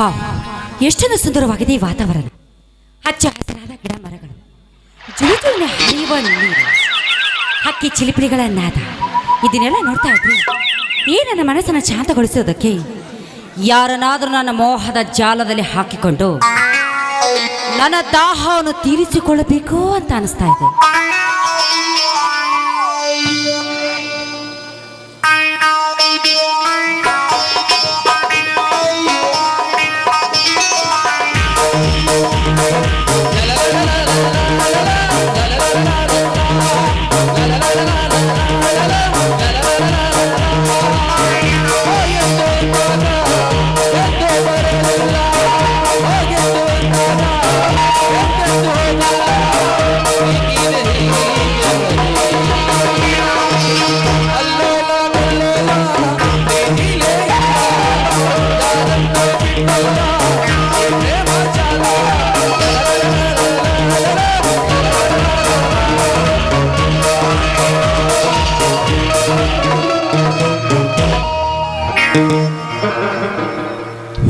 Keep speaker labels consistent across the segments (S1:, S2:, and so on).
S1: Wow, ಎಷ್ಟೊಂದು ಸುಂದರವಾಗಿದೆ ಈ ವಾತಾವರಣ. ಹಚ್ಚ ಹಸಿರಾದ ಗಿಡ ಮರಗಳು, ಜುಳಿಜುಳಿನ ಹರಿಯುವ ನೀರು, ಹಕ್ಕಿ ಚಿಲಿಪಿಲಿಗಳ ನಾದ, ಇದನ್ನೆಲ್ಲ ನೋಡ್ತಾ ಇದ್ರಿ ಈ ನನ್ನ ಮನಸ್ಸನ್ನು ಶಾಂತಗೊಳಿಸೋದಕ್ಕೆ ಯಾರನ್ನಾದರೂ ನನ್ನ ಮೋಹದ ಜಾಲದಲ್ಲಿ ಹಾಕಿಕೊಂಡು ನನ್ನ ದಾಹವನ್ನು ತೀರಿಸಿಕೊಳ್ಳಬೇಕು ಅಂತ ಅನಿಸ್ತಾ ಇದೆ.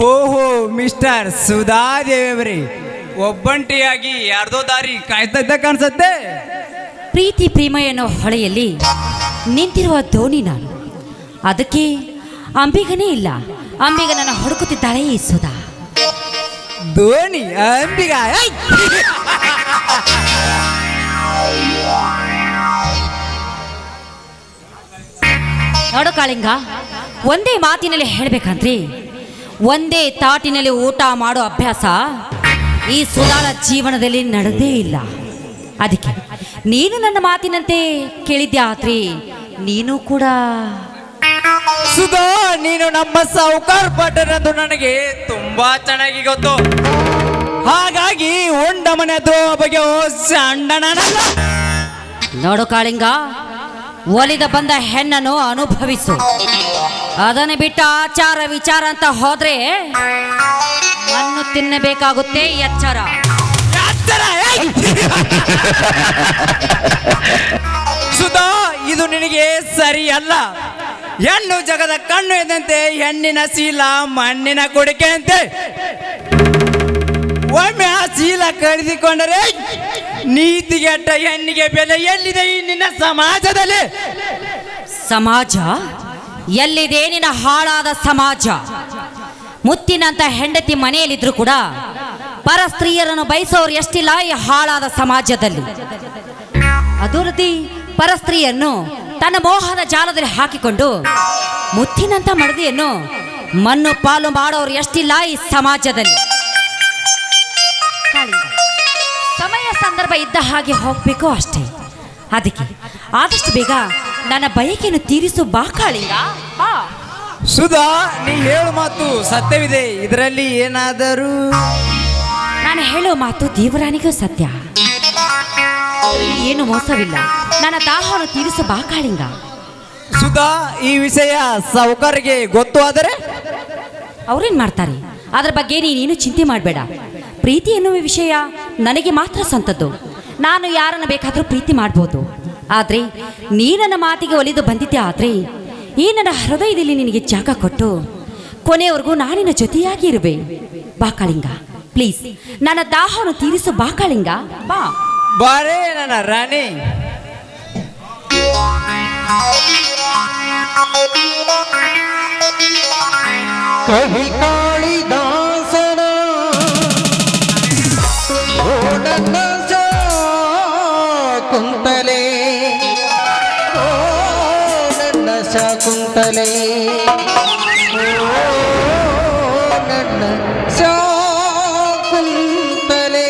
S2: ಓಹೋ ಮಿಸ್ಟರ್ ಸುಧಾದೇವ್ರಿ, ಒಬ್ಬಂಟಿಯಾಗಿ ಯಾರ್ದೋ ದಾರಿ ಕಾಯ್ತಾ ಇದ್ದ ಕಾಣಿಸತ್ತೆ.
S1: ಪ್ರೀತಿ ಪ್ರೇಮ ಎನ್ನೋ ಹೊಳೆಯಲ್ಲಿ ನಿಂತಿರುವ ದೋಣಿ ನಾನು. ಅದಕ್ಕೆ ಅಂಬಿಗನೇ ಇಲ್ಲ, ಅಂಬಿಗ ನನ್ನ ಹುಡುಕುತ್ತಿದ್ದಾಳೆ ಈ ಸುಧಾ.
S2: ದೋಣಿ ಅಂಬಿಗ
S1: ನೋಡು ಕಾಳಿಂಗ, ಒಂದೇ ಮಾತಿನಲ್ಲಿ ಹೇಳ್ಬೇಕಂದ್ರೆ ಒಂದೇ ತಾಟಿನಲ್ಲಿ ಊಟ ಮಾಡೋ ಅಭ್ಯಾಸ ಈ ಸುಧಾಳ ಜೀವನದಲ್ಲಿ ನಡೆದೇ ಇಲ್ಲ. ಅದಕ್ಕೆ ನೀನು ನನ್ನ ಮಾತಿನಂತೆ ಕೇಳಿದ್ದೆ ಆದ್ರೆ ನೀನು ಕೂಡ
S2: ಸುಧಾ, ನೀನು ನಮ್ಮ ಸಾವುಕಾರ ಪಟ್ಟಣದ್ದು ನನಗೆ ತುಂಬಾ ಚೆನ್ನಾಗಿ ಗೊತ್ತು. ಹಾಗಾಗಿ ಉಂಡ ಮನೆ ಬಗ್ಗೆ ಸಣ್ಣನಲ್ಲ.
S1: ನೋಡು ಕಾಳಿಂಗ, ಒಲಿದ ಬಂದ ಹೆಣ್ಣನ್ನು ಅನುಭವಿಸು. ಅದನ್ನು ಬಿಟ್ಟ ಆಚಾರ ವಿಚಾರ ಅಂತ ಹೋದ್ರೆ ಮಣ್ಣು ತಿನ್ನಬೇಕಾಗುತ್ತೆ. ಎಚ್ಚರ.
S2: ಸುಧಾ, ಇದು ನಿನಗೆ ಸರಿ ಅಲ್ಲ. ಹೆಣ್ಣು ಜಗದ ಕಣ್ಣು ಎದಂತೆ, ಹೆಣ್ಣಿನ ಶೀಲ ಮಣ್ಣಿನ ಕೊಡಿಕೆ ಅಂತೆ. ಒಮ್ಮೆ ಆ ಶೀಲ ಕಳೆದುಕೊಂಡರೆ ನೀತಿಗೆಟ್ಟ ಹೆಣ್ಣಿಗೆ ಬೆಲೆ ಎಲ್ಲಿದೆ ಈ ನಿನ್ನ ಸಮಾಜದಲ್ಲಿ?
S1: ಸಮಾಜ ಎಲ್ಲಿದೆ? ನಿನ್ನ ಹಾಳಾದ ಸಮಾಜ. ಮುತ್ತಿನಂತ ಹೆಂಡತಿ ಮನೆಯಲ್ಲಿದ್ರು ಕೂಡ ಪರ ಸ್ತ್ರೀಯರನ್ನು ಬಯಸೋರು ಎಷ್ಟಿಲ್ಲ ಈ ಹಾಳಾದ ಸಮಾಜದಲ್ಲಿ. ಅದುರದಿ ಪರ ಸ್ತ್ರೀಯನ್ನು ತನ್ನ ಮೋಹದ ಜಾಲದಲ್ಲಿ ಹಾಕಿಕೊಂಡು ಮುತ್ತಿನಂತ ಮಡದಿಯನ್ನು ಮಣ್ಣು ಪಾಲು ಮಾಡೋರು ಎಷ್ಟಿಲ್ಲ ಈ ಸಮಾಜದಲ್ಲಿ. ಸಮಯ ಸಂದರ್ಭ ಇದ್ದ ಹಾಗೆ ಹೋಗ್ಬೇಕು ಅಷ್ಟೇ. ಅದಕ್ಕೆ ಆದಷ್ಟು ಬೇಗ ನನ್ನ ಬಯಕೆಯನ್ನು ತೀರಿಸು ಬಾ ಕಾಳಿಂಗ, ಬಾ.
S2: ಸುಧಾ, ನೀ ಹೇಳು ಮಾತು ಸತ್ಯವಿದೆ, ಇದರಲ್ಲಿ ಏನಾದರೂ?
S1: ನಾನು ಹೇಳೋ ಮಾತು ದೇವರಾಣಿಗೂ ಸತ್ಯ, ಏನು ಮೋಸವಿಲ್ಲ. ನನ್ನ ದಾಹವನ್ನು ತೀರಿಸು ಬಾ ಕಾಳಿಂಗ.
S2: ಸುಧಾ, ಈ ವಿಷಯ ಸಾವುಕಾರರಿಗೆ ಗೊತ್ತು ಆದರೆ
S1: ಅವ್ರೇನ್ ಮಾಡ್ತಾರೆ? ಅದ್ರ ಬಗ್ಗೆ ನೀನೇನು ಚಿಂತೆ ಮಾಡಬೇಡ. ಪ್ರೀತಿ ಎನ್ನುವ ವಿಷಯ ನನಗೆ ಮಾತ್ರ ಸ್ವಂತದ್ದು. ನಾನು ಯಾರನ್ನು ಬೇಕಾದರೂ ಪ್ರೀತಿ ಮಾಡ್ಬೋದು. ಆದರೆ ನೀ ನನ್ನ ಮಾತಿಗೆ ಒಲಿದು ಬಂದಿದ್ದೆ ಆದರೆ ಈ ನನ್ನ ಹೃದಯದಲ್ಲಿ ನಿನಗೆ ಜಾಗ ಕೊಟ್ಟು ಕೊನೆಯವರೆಗೂ ನಾನಿನ ಜೊತೆಯಾಗಿ ಇರುವೆ. ಬಾ ಕಾಳಿಂಗ, ಪ್ಲೀಸ್ ನನ್ನ ದಾಹವನ್ನು ತೀರಿಸು ಬಾ ಕಾಳಿಂಗ, ಬಾ.
S2: ಬಾರೇ ನನ್ನ ರಾಣಿ.
S3: ಕವಿ ಕಾಳಿದಾಸನ ಓ ನನ್ನ ಶಾಕುಂತಲೆ, ಓ ನನ್ನ ಶಾಕುಂತಲೆ, ಓ ನನ್ನ ಶಾಕುಂತಲೆ.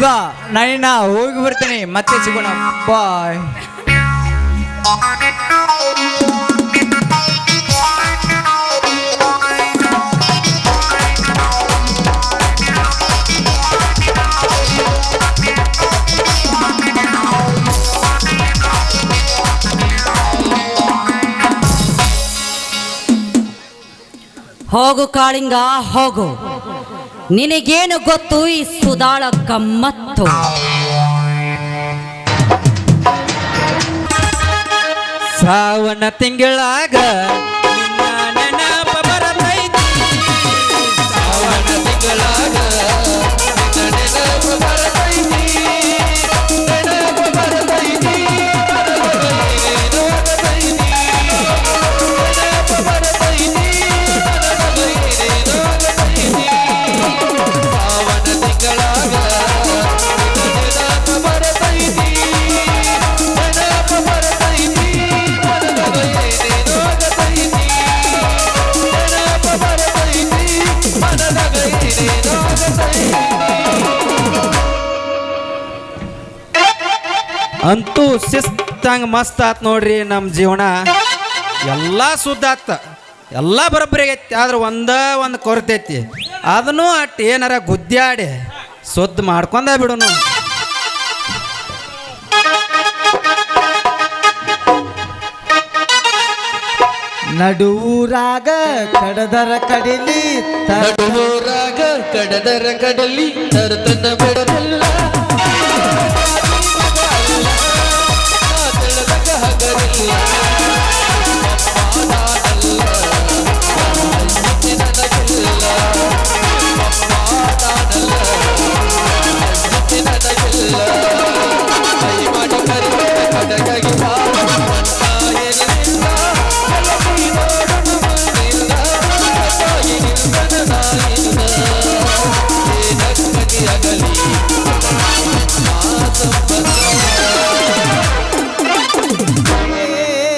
S2: ಸುಧಾ ನಾನಿನ್ನ ಹೋಗಿ ಬರ್ತೀನಿ, ಮತ್ತೆ ಸಿಗೋಣ, ಬಾಯ್.
S1: ಹೋಗು ಕಾಳಿಂಗ ಹೋಗು, ನಿನಗೇನು ಗೊತ್ತು ಈ ಸುಧಾಳ ಗಮ್ಮತ್ತು?
S2: ಸಾವನ ತಿಂಗಳಾಗ ನಿನ್ನ ನೆನಪ ಬರತೈತಿ, ಸಾವನ ತಿಂಗಳಾಗ ನಿನ್ನ ನೆನಪ ಬರತೈತಿ, ನೆನಪ ಬರತೈತಿ, ನೆನಪ ಬರತೈತಿ, ಸಾವನ ತಿಂಗಳಾಗ ನೆನಪ ಬರತೈತಿ, ನೆನಪ ಬರತೈತಿ. ಅಂತೂ ಶಿಸ್ತಂಗ ಮಸ್ತ್ ಆತ್ ನೋಡ್ರಿ. ನಮ್ಮ ಜೀವನ ಎಲ್ಲ ಸುದ್ದ ಆತ, ಎಲ್ಲ ಬರೋಬ್ಬರಿ ಆಗೈತಿ. ಆದ್ರೆ ಒಂದು ಕೊರತೆ ಐತಿ, ಅದನ್ನು ಅಟ್ ಏನಾರ ಗುದ್ದಾಡಿ ಸುದ್ದ ಮಾಡ್ಕೊಂಡ ಬಿಡುನು.
S3: ನಡುವೂರಾಗ ಕಡದರ ಕಡಲಿ, ನಡುವೂರಾಗ ಕಡದರ ಕಡಲಿ, ತರತನ ಬಿಡಲಿಲ್ಲ ಹಗರಿಲ್ಲ.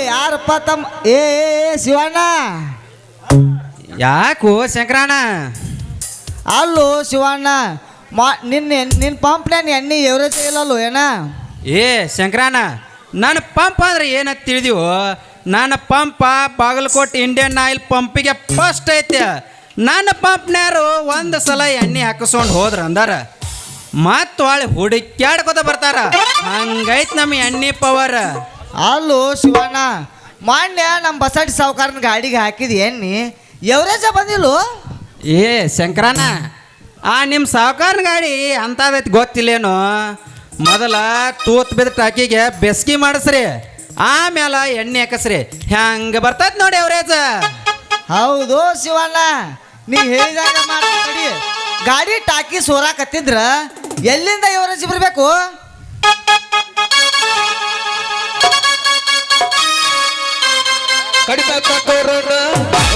S3: ಯಾರಪ್ಪ ತಮ್ಮ? ಏ ಶಿವಣ್ಣ,
S2: ಯಾಕೋ ಶಂಕರಣ್ಣ?
S3: ಅಲ್ಲೋ ಶಿವಣ್ಣ, ನಿನ್ನ ಪಂಪ್ನ್ಯಾನ ಎಣ್ಣೆ ಎವರೇಜ್ ಇಲ್ಲಲ್ಲೋ ಏನ?
S2: ಏ ಶಂಕರಣ್ಣ, ನನ್ನ ಪಂಪ್ ಅಂದ್ರೆ ಏನಂತ ತಿಳಿದೀವೋ? ನನ್ನ ಪಂಪ ಬಾಗಲಕೋಟೆ ಇಂಡಿಯನ್ ಆಯಿಲ್ ಪಂಪಿಗೆ ಫಸ್ಟ್ ಐತೆ. ನನ್ನ ಪಂಪ್ನ್ಯಾರು ಒಂದು ಸಲ ಎಣ್ಣೆ ಹಾಕಿಸ್ಕೊಂಡು ಹೋದ್ರ ಅಂದಾರ ಮತ್ತು ಹೊಳ್ಳಿ ಹುಡುಕ್ಯಾಡ್ಕೋತ ಬರ್ತಾರ. ಹಂಗೈತ್ ನಮ್ಮ ಎಣ್ಣೆ ಪವರ್.
S3: ಅಲ್ಲೋ ಶಿವಣ್ಣ, ಮಾನ್ಯ ನಮ್ಮ ಬಸಡಿ ಸಾವುಕಾರನ ಗಾಡಿಗೆ ಹಾಕಿದ ಎಣ್ಣೆ ಎವರೇಜ ಬಂದಿಲ್ಲೋ?
S2: ಏ ಶಂಕರಣ್ಣ, ಆ ನಿಮ್ಮ ಸಾವುಕಾರನ ಗಾಡಿ ಅಂಥದೈತಿ ಗೊತ್ತಿಲ್ಲೇನು? ಮೊದಲ ತೂತ್ ಬಿದ್ದ ಟಾಕಿಗೆ ಬೆಸ್ಕಿ ಮಾಡಿಸ್ರಿ, ಆಮೇಲೆ ಎಣ್ಣೆ ಹಾಕಸ್ರಿ, ಹೆಂಗೆ ಬರ್ತೈತೆ ನೋಡಿ ಎವರೇಜ.
S3: ಹೌದು ಶಿವಣ್ಣ, ನೀ ಹೇಳಿದಾಗ ಮಾಡಿ. ಗಾಡಿ ಟಾಕಿ ಸೋರಾಕತ್ತಿದ್ರ ಎಲ್ಲಿಂದ ಎವರೇಜ್ ಬರಬೇಕು?
S4: ಕಡಿಮೆ ಕೊರೋನಾ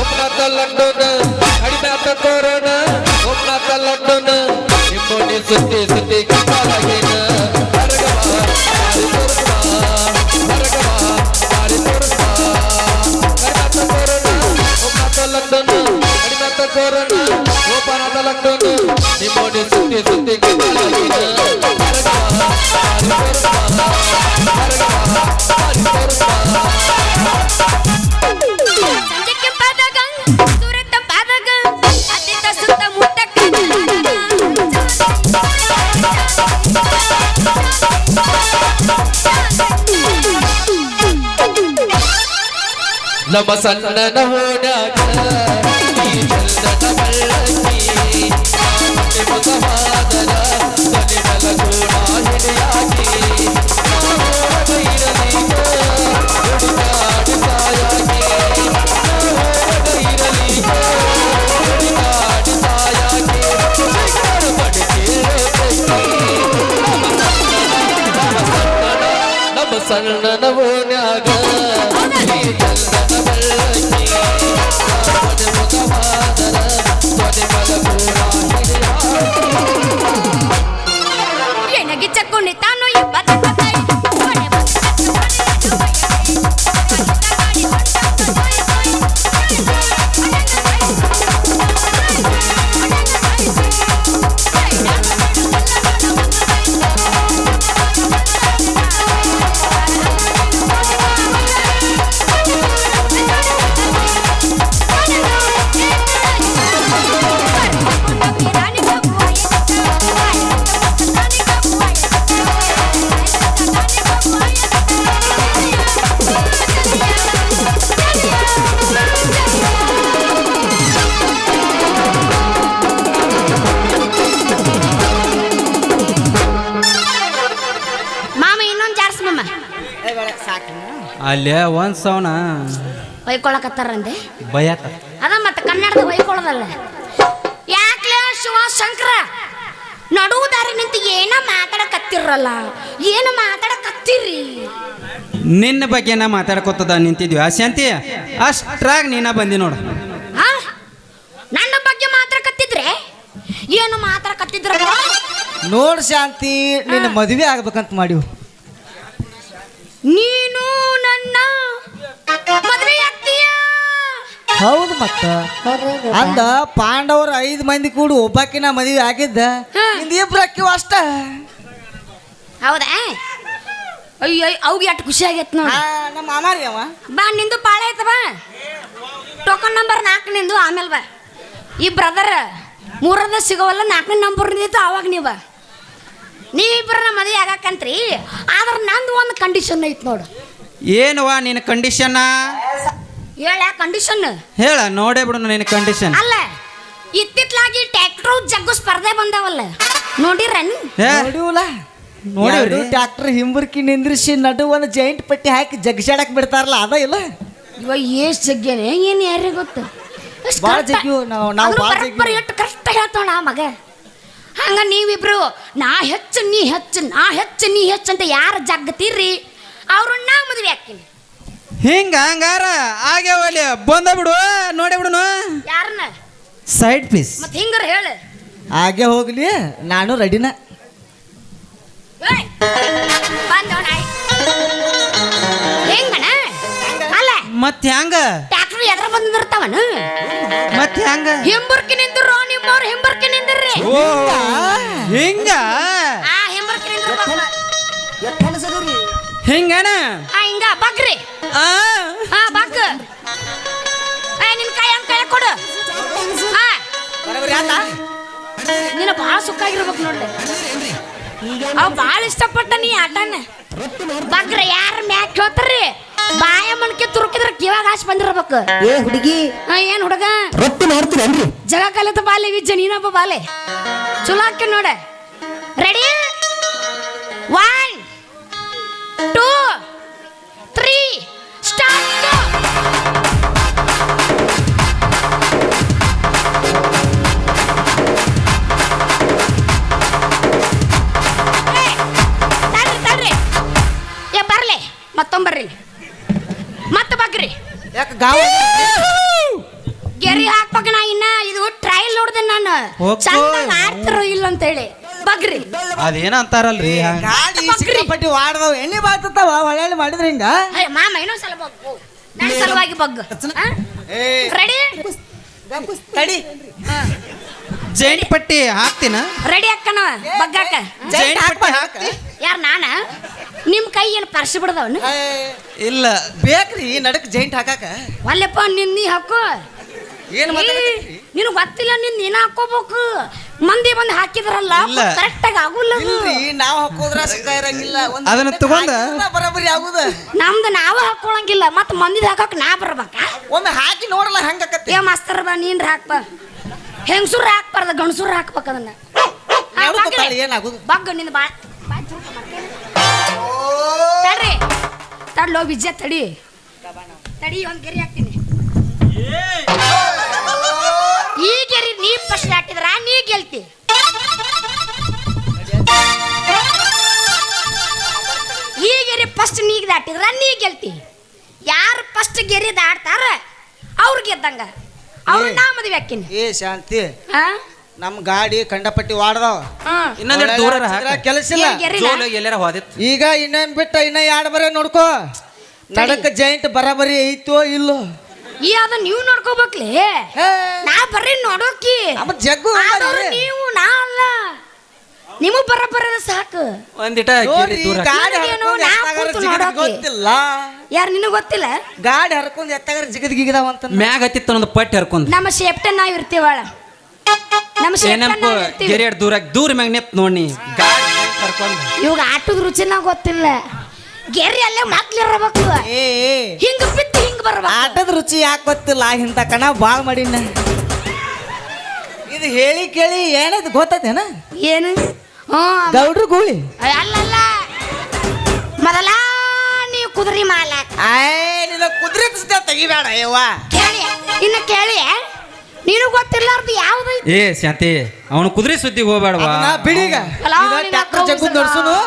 S4: ಒಪ್ಪನಾಥ ಲಂಡನ್, ಕಡಿಮೆ ಕೊರೋನಾ ಒಪ್ಪನಾಥ ಲಂಡನ್, ನಿಮ್ಮೊಂದಿ ಸುತ್ತಿ ಸುತ್ತಿ ಕಿತ್ತಾಲಾಗೇನ. ಹರಗವ ಮಾರಿ ತೋರಿಸ್ಬಾ, ಹರಗವ ಮಾರಿ ತೋರಿಸ್ಬಾ. ಕಡಿಮೆ ಕೊರೋನಾ ಒಪ್ಪನಾಥ ಲಂಡನ್, ಕಡಿಮೆ ಕೊರೋನಾ ಒಪ್ಪನಾಥ ಲಂಡನ್, ನಿಮ್ಮೊಂದಿ ಸುತ್ತಿ ಸುತ್ತಿ ಕಿತ್ತಾಲಾಗೇನ. ಹರಗವ ಮಾರಿ ತೋರಿಸ್ಬಾ, ಹರಗವ ಮಾರಿ ತೋರಿಸ್ಬಾ. ನಮ್ಮ ಸಣ್ಣನ ಓಡ್ಯಾಗ ಈ ಚಂದನ ಬಳ್ಳಕ್ಕಿ, ನಮ್ಮ ಮುಖವಾದರ ತಲೆ ಮಲಗೂಣ ಹಿಡಿಯಾಗಿ, ನಾವು ಇರಲೀಗ ಹುಡುಕಾಡಿ ಸಾಯಾಗಿ, ನಾವು ಇರಲೀಗ ಹುಡುಕಾಡಿ ಸಾಯಾಗಿ, ನಮ್ಮ ಸಣ್ಣನ ಓಡ್ಯಾಗ
S2: ಅಲ್ಲೇ ಒಂದ್ ಸೌನ
S5: ಹೊಯ್ಕೊಳಕತ್ತಾರಂದೆ
S2: ಭಯಕ
S5: ಅದ ಮತ್ತೆ ಕನ್ನಡದ ಹೊಯ್ಕೊಳ್ಳೋದಲ್ಲ ಯಾಕ್ಲೇ ಶಿವ ಶಂಕರ ನಡುವು ದಾರಿ ನಿಂತು ಏನೋ ಮಾತಾಡಕತ್ತಿರಲ್ಲ ಏನು ಮಾತಾಡಕತ್ತೀರಿ
S2: ನಿನ್ನ ಬಗ್ಗೆ ನಾ ಮಾತಾಡ್ಕೊತದ ನಿಂತಿದ್ವಿ ಆ ಶಾಂತಿ ಅಷ್ಟ್ರಾಗ ನೀನ ಬಂದಿ ನೋಡು
S5: ಹಾ ನನ್ನ ಬಗ್ಗೆ ಮಾತಾಡಕತ್ತಿದ್ರೆ ಏನು ಮಾತಾಡಕತ್ತಿದ್ರ
S3: ನೋಡ್ ಶಾಂತಿ ನಿನ್ನ ಮದುವೆ ಆಗ್ಬೇಕಂತ ಮಾಡಿವು.
S5: ನೀನು ನನ್ನ ಮದುವೆ ಆಗ್ತೀಯ
S3: ಹೌದು ಮತ್ತ ಅಂದ ಪಾಂಡವರು 5 ಮಂದಿ ಕೂಡ ಒಬ್ಬಾಕಿನ ಮದುವೆ ಆಗಿದ್ದ ಇಂದ ಇಬ್ರು ಅಕ್ಕಿವ ಅಷ್ಟ.
S5: ಹೌದಾ ಅಯ್ಯೋ ಅವ್ಗೆ ಎಷ್ಟು ಖುಷಿ ಆಗೈತೆ ನೋಡಿ
S3: ನಮ್ಮ ಮಾಮಾರಿ ಅವ
S5: ಬಾ ನಿಂದು ಪಾಳೆ ಐತ ಬಾ ಟೋಕನ್ ನಂಬರ್ 4 ನಿಂದು ಆಮೇಲೆ ಬಾ ಈ ಬ್ರದರ್ 3ರದ ಸಿಗೋವಲ್ಲ 4ನೇ ನಂಬರ್ ನಿಂತು ಅವಾಗ ನೀವು ಬಾ ನೀವಿಬ್ಬರನ್ನ ಮದುವೆ ಆಗಕ್ಕಂತ್ರಿ ಆದ್ರೆ ನಂದು ಒಂದು ಕಂಡೀಷನ್ ಐತೆ ನೋಡು
S2: ಏನವಾ ನಿನ್ನ ಕಂಡೀಷನ್
S5: ಹೇಳ ಕಂಡೀಷನ್
S2: ಹೇಳ ನೋಡೇ ಬಿಡು ನಿನ್ನ ಕಂಡೀಷನ್
S5: ಅಲ್ಲ ಇತ್ತಿತ್ಲಾಗಿ ಟ್ಯಾಕ್ಟ್ರು ಜಗ್ಗು ಸ್ಪರ್ಧೆ ಬಂದಾವಲ್ಲ ನೋಡಿರನ್
S3: ನೋಡಿವಲ್ಲ ನೋಡಿ ಟ್ಯಾಕ್ಟರ್ ಹಿಂಬರ್ಕಿ ನಿಂದ್ರಿಸಿ ನಡು ಒಂದು ಜೈಂಟ್ ಪಟ್ಟಿ ಹಾಕಿ ಜಗ್ಸಾಡಕ್ ಬಿಡ್ತಾರಲ್ಲ ಅದ ಇಲ್ಲ
S5: ಇವಾಗ ಎಷ್ಟು ಜಗ್ಗೇನೆ ಏನು ಯಾರಿಗೆ ಗೊತ್ತು
S3: ಭಾಳ ಜಗ್ಗಿವು ನಾವು ಭಾಳ ಜಗ್ಗಿ
S5: ಎಷ್ಟು ಕಷ್ಟ ಹೇಳ್ತಾವ ನಾ ಮಗ ಹಂಗ ನೀವಿಬ್ರು ನಾ ಹೆಚ್ಚು ನೀ ಹೆಚ್ಚು ನಾ ಹೆಚ್ಚು ನೀ ಹೆಚ್ಚು ಅಂತ ಯಾರು ಜಗ್ಗತೀರ್ರಿ ಅವ್ರನ್ನ ನಾ ಮದುವೆ ಹಾಕ್ತೀನಿ
S2: ಹಿಂಗ ಹಂಗಾರ ಆಗ್ಯಾವಲ್ಲಿ ಬಂದ ಬಿಡು ನೋಡೇ ಬಿಡುನು
S5: ಯಾರನ್ನ
S2: ಸೈಡ್ ಪ್ಲೀಸ್
S5: ಮತ್ತೆ ಹಿಂಗಾರ ಹೇಳು
S3: ಹಾಗೆ ಹೋಗ್ಲಿ ನಾನು ರೆಡಿನ
S5: ಬಂದವನ ಹೆಂಗಣ ಅಲ್ಲ
S2: ಮತ್ತೆ ಹೆಂಗ
S5: ಟ್ಯಾಕ್ಟ್ರಿ ಎದ್ರ ಬಂದಿರ್ತಾವನ
S2: ಮತ್ತೆ ಹೆಂಗ
S5: ಹಿಂಬರ್ಕಿ ನಿಂದ್ರು ನಿಮ್ಮವ್ರು ಹಿಂಬರ್ಕಿ ನಿಂದ್ರಿ
S2: ಓ ಹಿಂಗ
S5: ಆ ಹಿಂಬರ್ಕಿ ನಿಂದ್ರು
S2: ಹಿಂಗಣ
S5: ಹಿಂಗ ಬಗ್ರಿ
S2: ಆ
S5: ಹಾ ಬಗ್ ನಿನ್ ಕೈ ಹಂಗ ಕೈ ಕೊಡು ಹಾ ನೀನು ಭಾಳ ಸುಖಾಗಿರ್ಬೇಕು ನೋಡ್ರಿ ಅವ್ ಭಾಳ ಇಷ್ಟಪಟ್ಟ ನೀ ಆಟನ ಬಗ್ರ ಯಾರ ಮ್ಯಾಕ್ ಹೇಳ್ತಾರ್ರಿ ಬಾಯ ಮಣ್ಕೆ ತುರುಕಿದ್ರ ಕಿವಾಗ ಆಶ್ ಬಂದಿರ್ಬೇಕು
S3: ಏ ಹುಡುಗಿ
S5: ಏನ್ ಹುಡುಗ
S3: ರೊಟ್ಟಿ ಮಾಡ್ತೀರೇನ್ರಿ
S5: ಜಗ ಕಲಿತ ಬಾಲೆ ವಿಜ್ಜ ನೀನೊಬ್ಬ ಬಾಲೆ ಚಲೋ ಹಾಕಿ ನೋಡ ರೆಡಿ 1 2 3 ಸ್ಟಾರ್ಟ್ ಬರ್ಲಿ ಮತ್ತೊಂಬರ್ರಿ ಮತ್ತೆ ಬಗ್ರಿ
S3: ಯಾಕೆ ಗಾವ
S5: ಗೆರಿ ಹಾಕ್ಬೇಕ ನಾ ಇನ್ನ ಇದು ಟ್ರಯಲ್ ನೋಡ್ದೆ ನಾನು ಚಂದ ಆಡ್ತಿರೋ ಇಲ್ಲ ಅಂತ ಹೇಳಿ ಬಗ್ರಿ
S2: ಅದೇನ ಅಂತಾರಲ್ರಿ
S3: ಗಾಡಿ ಸಿಕ್ಕಾಪಟ್ಟಿ ವಾಡ್ದವ ಎಣ್ಣೆ ಬಾಳ್ತಾವ ಹೊಳೆ ಮಾಡಿದ್ರೆ ಹಿಂಗ
S5: ಮಾಮ ಇನ್ನೊಂದ್ಸಲ ಬಗ್ಗು ನನ್ನ ಸಲುವಾಗಿ ಬಗ್ಗು ರೆಡಿ
S3: ತಡಿ
S2: ಜೈಂಟ್ ಪಟ್ಟಿ ಹಾಕ್ತೀನ
S5: ರೆಡಿ ಅಕ್ಕನ ಬಗ್ಗಾಕ
S3: ಜೈಂಟ್ ಹಾಕ್ಬಾ ಹಾಕ
S5: ಯಾರ ನಾನ ನಿಮ್ ಕೈ ಏನು ಪರ್ಸಿ ಬಿಡದವನು
S2: ಇಲ್ಲ
S3: ಬೇಕ್ರಿ ನಡಕ್ ಜೈಂಟ್ ಹಾಕಾಕ
S5: ಒಲ್ಲೆಪ್ಪ ನೀ ಹಾಕೋ
S3: ಏನು
S5: ನೀನು ಗೊತ್ತಿಲ್ಲ ನೀನ್ ಹಾಕೋಬೇಕು ಮಂದಿ ಬಂದು ಹಾಕಿದ್ರಲ್ಲ
S2: ಇಲ್ಲ.
S5: ಕರೆಕ್ಟ್ ಆಗಿ ಆಗುಲ್ಲ ಅದು.
S3: ಇಲ್ರಿ ನಾವು ಹಾಕೋದ್ರ ಸುಖ ಇರಂಗಿಲ್ಲ
S2: ಅದನ್ನ ತಗೊಂಡ
S3: ಬರೋಬ್ಬರಿ ಆಗುದ
S5: ನಮ್ದು ನಾವು ಹಾಕೊಳಂಗಿಲ್ಲ ಮತ್ ಮಂದಿದ್ ಹಾಕಕ್ ನಾ ಬರ್ಬೇಕ
S3: ಒಮ್ಮೆ ಹಾಕಿ ನೋಡಲ್ಲ ಹೆಂಗಾಕತ್ತೆ
S5: ಏ ಮಾಸ್ತರ್ ಬಾ ನೀನ್ ಹಾಕ್ಬ ಹೆಂಗಸೂರ್ ಹಾಕ್ಬಾರ್ದ ಗಣಸೂರ್ ಹಾಕ್ಬೇಕು ಅದನ್ನ
S3: ಏನಾಗುದು
S5: ಬಗ್ಗ ನಿಂದ ಬಾ ತಡ್ರಿ ತಡ್ಲೋ ವಿಜಯ ತಡಿ ತಡಿ ಒಂದ್ ಗೆರಿ ಹಾಕ್ತೀನಿ ಈ ಗೆರಿ ನೀ ಫಸ್ಟ್ ಹಾಕಿದ್ರ ನೀ ಗೆಲ್ತಿ ಈ ಗೆರಿ ಫಸ್ಟ್ ನೀಗ್ ದಾಟಿದ್ರ ನೀ ಗೆಲ್ತಿ ಯಾರು ಫಸ್ಟ್ ಗೆರಿ ದಾಟ್ತಾರ ಅವ್ರು ಗೆದ್ದಂಗ ಅವ್ರು ನಾ ಮದ್ವೆ ಹಾಕಿನಿ
S3: ಏ ಶಾಂತಿ
S5: ಹಾ
S3: ನಮ್ ಗಾಡಿ ಕಂಡಪಟ್ಟಿ ವಾಡ್ದಾವ
S2: ಇನ್ನೊಂದೆರಡು ದೂರ
S3: ಕೆಲಸ ಇಲ್ಲ
S5: ಗೆರಿನ
S2: ಎಲ್ಲಾರ ಹೋದಿತ್ತು
S3: ಈಗ ಇನ್ನೇನ್ ಬಿಟ್ಟ ಇನ್ನ 2 ಬರ ನೋಡ್ಕೋ ನಡಕ ಜೈಂಟ್ ಬರಾಬರಿ ಐತೋ ಇಲ್ಲೋ
S5: ಈ ಅದ ನೀವು ನೋಡ್ಕೋಬೇಕ್ಲಿ ನಾ ಬರ್ರಿ ನೋಡೋಕಿ
S3: ಜಗ್ಗು
S5: ಆದವ್ರು ನೀವು ನಾ ಅಲ್ಲ ನಿಮಗ್ ಬರಬರದ ಸಾಕು
S2: ಒಂದಿಟ
S3: ನೋಡ್ರಿ,
S2: ದೂರ
S3: ಗಾಡಿ
S5: ನನಗೇನು
S3: ಹರ್ಕೊಂಡ್
S5: ನಾ
S3: ಎತ್ತಾಗಾರ
S5: ಕೂತು
S3: ಜಿಗಿದ್
S5: ನೋಡೋಕೆ.
S3: ಗೊತ್ತಿಲ್ಲ
S5: ಯಾರು ನಿನಗ್ ಗೊತ್ತಿಲ್ಲ
S3: ಗಾಡಿ ಹರ್ಕೊಂಡ್ ಎತ್ತಾಗಾರ ಜಿಗದ್ ಗಿಗದಾವ ಅಂತ
S2: ಮ್ಯಾಗ ಹತ್ತಿತ್ತು ಒಂದು ಪಟ್ಟಿ ಹರ್ಕೊಂಡ್
S5: ನಮ್ಮ ಸೇಫ್ಟಿ ನಾವ್ ಇರ್ತೀವಳ ನಮ್ಮ ಸೇಫ್ಟಿ
S2: ಏನಪ್ಪ
S5: ನಾವ್ ಇರ್ತೀವಿ
S2: ಗೆರೆ ದೂರ ಮ್ಯಾಗ ನೆತ್ ನೋಡಿ ಗಾಡಿ ಕರ್ಕೊಂಡ್
S5: ಇವಾಗ ಆಟದ ರುಚಿನ ಗೊತ್ತಿಲ್ಲ ಗೆರಿ ಅಲ್ಲೇ ಮಕ್ಳಿರ್ಬೇಕು
S3: ಏ
S5: ಹಿಂಗ್ ಬಿದ್ದು ಹಿಂಗ್ ಬರ್ಬೇಕು
S3: ಆಟದ ರುಚಿ ಯಾಕೆ ಗೊತ್ತಿಲ್ಲ ಇಂತ ಕಣ ಬಾಳ್ ಮಾಡಿನ ಇದು ಹೇಳಿ ಕೇಳಿ ಏನದು ಗೊತ್ತದೇನ
S5: ಏನು ಹ್ಞೂ
S3: ಗೌಡ್ರು ಗೂಳಿ
S5: ಅಲ್ಲಲ್ಲ ಮೊದಲ ನೀವು ಕುದುರೆ ಮಾಲಕ್
S3: ನಿನ್ನ ಕುದುರೆ ತೆಗಿಬೇಡ ಯವ್ವ.
S5: ಕೇಳಿ ಇನ್ನು ಕೇಳಿ ನೀನು ಗೊತ್ತಿರ್ಲಾರ್ದು ಯಾವ್ದೈತಿ
S2: ಏ ಶಾಂತಿ ಅವನು ಕುದುರೆ ಸುದ್ದಿಗೆ ಹೋಗ್ಬೇಡವಾ.
S3: ಅದನ್ನ ಬಿಡೀಗ
S5: ಅಲ್ಲ,
S3: ಈಗ
S5: ನಿನ್ನ
S3: ಟ್ರ್ಯಾಕ್ಟರ್ ಜಗ್ಗು ನಡ್ಸುನು.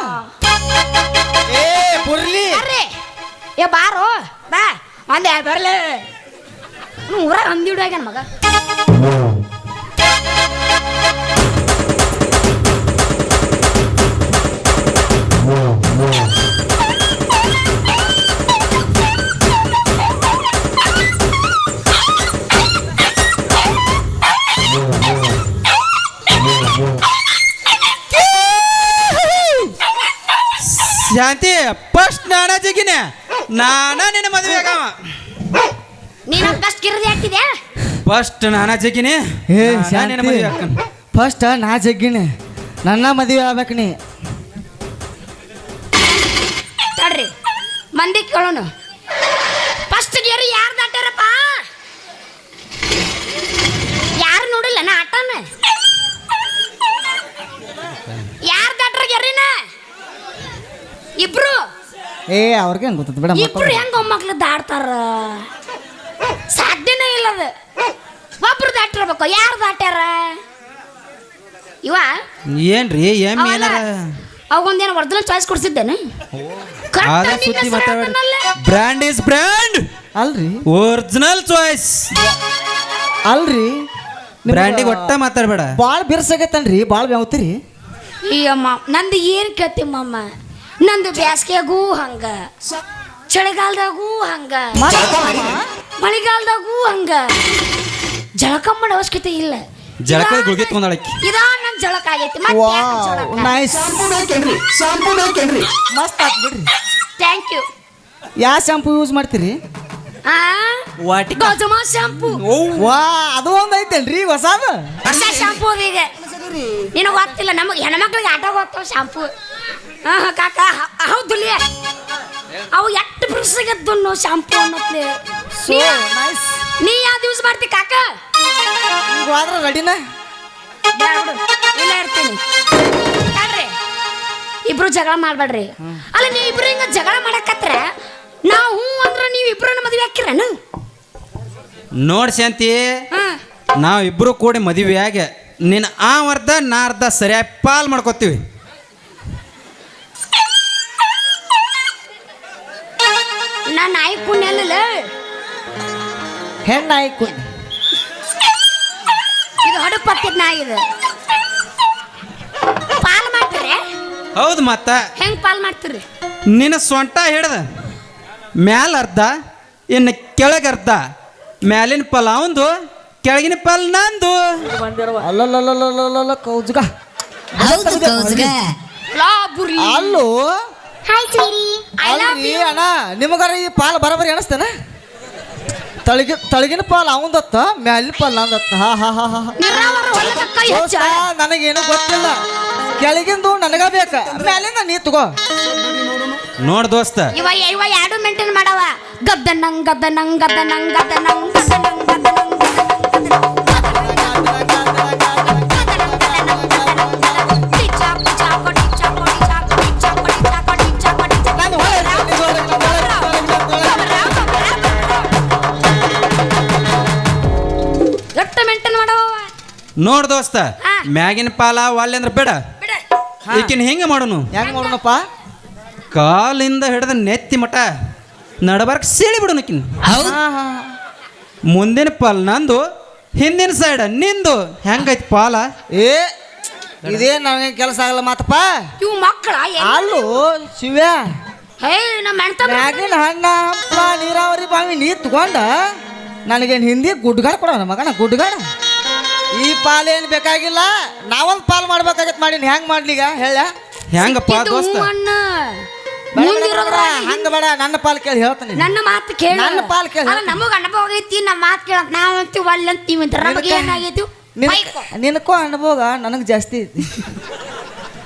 S3: ಏ ಪುರ್ಲಿ
S5: ಬರ್ರಿ ಏ ಬಾರೋ ಬಾ ಒಂದೇ ಬರ್ಲಿ ಊರ ಅಂದಿಡ್ಯಾಗನ್ ಮಗ
S2: ಶಾಂತಿ ಫಸ್ಟ್ ನಾನ ಜಗಿನೇ ನಾನ ನಿನ್ನ ಮದುವೆ ಆಗವ.
S5: ನೀನು ಫಸ್ಟ್ ಗಿರದಿ ಹಾಕ್ತಿದ್ಯಾ
S2: ಫಸ್ಟ್ ನಾನ ಜಗಿನಿ
S3: ಏ
S2: ನಿನ್ನ ಮದುವೆ ಹಾಕನ್.
S3: ಫಸ್ಟ್ ನಾ ಜಗ್ಗಿನಿ ನನ್ನ ಮದುವೆ ಆಗ್ಬೇಕು ನೀ.
S5: ತಡ್ರಿ ಮಂದಿ ಕೇಳೋಣ ಫಸ್ಟ್ ಗಿರಿ ಯಾರು ದಾಟ್ಯಾರಪ್ಪ ಯಾರು ನೋಡಿಲ್ಲ ನಾ ಆಟನ ಯಾರು ದಾಟ್ರ ಗೆರಿನ ಇಬ್ರು
S3: ಏ ಅವ್ರಿಗೆ ಹೆಂಗ್ ಗೊತ್ತದ ಬಿಡ
S5: ಇಬ್ರು ಹೆಂಗ ಒಮ್ಮಕ್ಳು ದಾಟ್ತಾರ ಸಾಧ್ಯನೇ ಇಲ್ಲದ ಒಬ್ರು ದಾಟಿರ್ಬೇಕು ಯಾರು ದಾಟ್ಯಾರ ಇವ
S2: ಏನ್ರಿ ಎಮ್ಮೆ ಏನಾರ
S5: ಅವಂದೇನು ಒರಿಜಿನಲ್ ಚಾಯ್ಸ್ ಕೊಡ್ಸಿದ್ದೇನೆ
S2: ಆದ ಸುದ್ದಿ ಮಾತಾಡ. ಬ್ರ್ಯಾಂಡ್ ಇಸ್ ಬ್ರ್ಯಾಂಡ್,
S3: ಅಲ್ರಿ
S2: ಒರಿಜಿನಲ್ ಚಾಯ್ಸ್.
S3: ಅಲ್ರಿ
S2: ಬ್ರ್ಯಾಂಡಿಗೆ ಒಟ್ಟ ಮಾತಾಡ್ಬೇಡ.
S3: ಭಾಳ ಬಿರ್ಸಾಗೈತನ್ರಿ ಭಾಳ ಬೆವತ್ರಿ.
S5: ಅಯ್ಯಮ್ಮ ನಂದು ಏನು ಕೇಳ್ತಿಮ್ಮಮ್ಮ ನಂದು ಬ್ಯಾಸ್ಗ್ಯಾಗೂ ಹಂಗ ಚಳಿಗಾಲದಾಗೂ ಹಂಗ ಮಳೆಗಾಲದಾಗೂ ಹಂಗ ಜಳಕ ಮಾಡೋ ಅವಶ್ಯಕತೆ ಇಲ್ಲ
S2: ಜಳಕದ ಗುಳಿಗೆ ತಗೊಂಡಾಳಕ್ಕಿ.
S5: ಇದಾ ನನ್ ಜಳಕ ಆಗೈತಿ ಮತ್ತೆ ಯಾಕೆ ಜಳಕ?
S3: ನೈಸ್ ಮಸ್ತ್ ಆತ್ ಬಿಡ್ರಿ.
S5: ಥ್ಯಾಂಕ್ ಯು
S3: ಯಾವ ಶಾಂಪೂ ಯೂಸ್ ಮಾಡ್ತೀರಿ?
S2: ವಾಟಿಕ.
S5: ಗೌಜಮ ಶಾಂಪೂ
S3: ವಾ ಅದು ಒಂದ್ ಐತೇನ್ರಿ ಹೊಸಾದ?
S5: ಹೊಸ ಶಾಂಪೂ ಈಗ ನಿನಗೆ ಗೊತ್ತಿಲ್ಲ ನಮಗೆ ಹೆಣ್ಮಕ್ಳಿಗೆ ಆಟ ಗೊತ್ತಾವ ಶಾಂಪೂ. ಕಾಕ ಹೌದುಲಿ ಅವು ಎಷ್ಟು ಬಿರ್ಸಾಗದ್ದು ಶಾಂಪೂ ಅನ್ನತ್ಲೆ.
S3: ನೈಸ್.
S5: ನೀ ಯಾವ್ದು ಯೂಸ್ ಮಾಡ್ತಿ ಕಾಕ?
S3: ಈಗ ಹೋದ್ರ ರೆಡಿನ?
S5: ಬ್ಯಾಡ ಬಿಡು, ಇಲ್ಲ ಇರ್ತೀನಿ. ತಡ್ರಿ, ಇಬ್ರು ಜಗಳ ಮಾಡ್ಬೇಡ್ರಿ. ಅಲ್ಲ ನೀವ್ ಇಬ್ರು ಹಿಂಗ ಜಗಳ ಮಾಡಕತ್ರ ನಾವು ಹೂ ಅಂದ್ರ ನೀವ್ ಇಬ್ರನ್ನ ಮದ್ವೆ ಹಾಕಿರೇನು?
S2: ನೋಡ್ ಶಾಂತಿ, ನಾವ್ ಇಬ್ರು ಕೂಡಿ ಮದುವೆ ಆಗಿ ನಿನ್ನ ಆ ಅರ್ಧ ನಾ ಅರ್ಧ ಸರಿಯಾಗಿ ಪಾಲ್ ಮಾಡ್ಕೋತೀವಿ.
S5: ನಾ ನಾಯಿ ಕುಣ್ಯಲ್ಲ
S3: ಹೆಣ್ಣಾಯ್ಕು
S5: ಇದು ಹೊಡೆ ಪತ್ತಿದ್ ನಾಯಿ ಇದು. ಪಾಲ್ ಮಾಡ್ತೀರಿ?
S2: ಹೌದು ಮತ್ತ
S5: ಹೆಂಗ್ ಪಾಲ್ ಮಾಡ್ತೀರಿ?
S2: ನಿನ್ನ ಸೊಂಟ ಹಿಡ್ದ ಮ್ಯಾಲ ಅರ್ಧ ಇನ್ನು ಕೆಳಗೆ ಅರ್ಧ, ಮ್ಯಾಲಿನ ಪಲ್ ಅವಂದು ಕೆಳಗಿನ ಪಲ್ ನಂದು.
S3: ಅಲ್ಲಲ್ಲ ಕೌಜ್ಗ
S5: ಲಾ ಬುರಿ.
S3: ಅಲ್ಲೋ
S5: ಹಾಯ್ ಸ್ವೀರಿ ಐ ಲವ್
S3: ಅಲ್ರಿ ಅಣ್ಣ ನಿಮಗಾರ ಈ ಪಾಲ್ ಬರಬರಿ ಅನಿಸ್ತೇನ? ತಳಗಿನ ಪಾಲ್ ಅವಂದತ್ತ ಮ್ಯಾಲಿನ ಪಾಲ್ ನಂದತ್ತ. ಹಾ ಹಾ ಹಾ ಹಾ
S5: ನಿರಾವರ ಹೊಲದ ಕೈ ಹಚ್ಚ.
S3: ನನಗೇನು ಗೊತ್ತಿಲ್ಲ. ಕೆಳಗಿಂದು ನನಗ ಬೇಕ, ಮ್ಯಾಲಿಂದ ನೀ ತಗೋ.
S2: ನೋಡ್ ದೋಸ್ತ,
S5: ಇವ ಇವ ಎರಡು ಮೇಂಟೈನ್ ಮಾಡವ. ಗದ್ದನಂಗ್ ಗದ್ದನಂಗ್ ಗದ್ದನಂಗ್ ಗದ್ದನಂಗ್ ಗದ್ದನಂಗ್ ಗದ್ದನಂಗ್ ಗಟ್ಟ ಮೇಂಟೈನ್ ಮಾಡವ.
S2: ನೋಡ್ ದೋಸ್ತ,
S5: ಹಾ.
S2: ಮ್ಯಾಗಿನ ಪಾಲ ಒಲ್ಲೆ ಅಂದ್ರೆ ಬೇಡ,
S5: ಬಿಡ
S2: ಈಕಿನ ಹೆಂಗೆ ಮಾಡೋನು?
S3: ಹೆಂಗ್ ಮಾಡೋಣಪ್ಪ?
S2: ಕಾಲಿಂದ ಹಿಡಿದ ನೆತ್ತಿ ಮಠ ನಡಬರ್ಕ್ ಸೀಳಿ ಬಿಡು ನಕ್ಕಿನ. ಮುಂದಿನ ಪಾಲ್ ನಂದು, ಹಿಂದಿನ ಸೈಡ್ ನಿಂದು. ಹೆಂಗೈತಿ ಪಾಲ?
S3: ಏ ಇದೇನ್ ನನಗೆ ಕೆಲಸ ಆಗಲ್ಲ ಮಾತಪ್ಪ.
S5: ಇವು ಮಕ್ಕಳ
S3: ಅಲ್ಲೋ ಶಿವ್ಯ,
S5: ಹೇ ನಮ್ಮ ಹೆಣ್ತ
S3: ಮ್ಯಾಗಿನ ಹಣ್ಣ ಹಂಪಲ ನೀರಾವರಿ ಬಾವಿ ನೀ ತಗೊಂಡ ನನಗೇನು ಹಿಂದಿ ಗುಡ್ಗಾಡ ಕೊಡೋಣ ಮಗನ ಗುಡ್ಗಾಡ. ಈ ಪಾಲ್ ಏನು ಬೇಕಾಗಿಲ್ಲ, ನಾವೊಂದು ಪಾಲ್ ಮಾಡ್ಬೇಕಾಗತ್ತೆ. ಮಾಡೀನಿ ಹೆಂಗ್ ಮಾಡ್ಲೀಗ ಹೇಳ?
S2: ಹೆಂಗಪ್ಪ ದೋಸ್ತ?
S3: ಹಂಗ ಬೇಡ, ನನ್ನ ಪಾಲ್ ಕೇಳಿ ಹೇಳ್ತಾನೆ.
S5: ನನ್ನ ಮಾತು ಕೇಳ.
S3: ನನ್ನ ಪಾಲ್ ಕೇಳಿ.
S5: ನಮಗ ಅನುಭವ ಆಗೈತಿ, ನಮ್ಮ ಮಾತು ಕೇಳಂತ ನಾವ್ ಅಂತೀವಿ ಒಳ್ಳೆ ಅಂತೀವಿ ಅಂತ. ನಮಗೆ ಏನಾಗೈತಿ?
S3: ನಿನಕೋ ಅನುಭೋಗ ನನಗೆ ಜಾಸ್ತಿ ಐತಿ.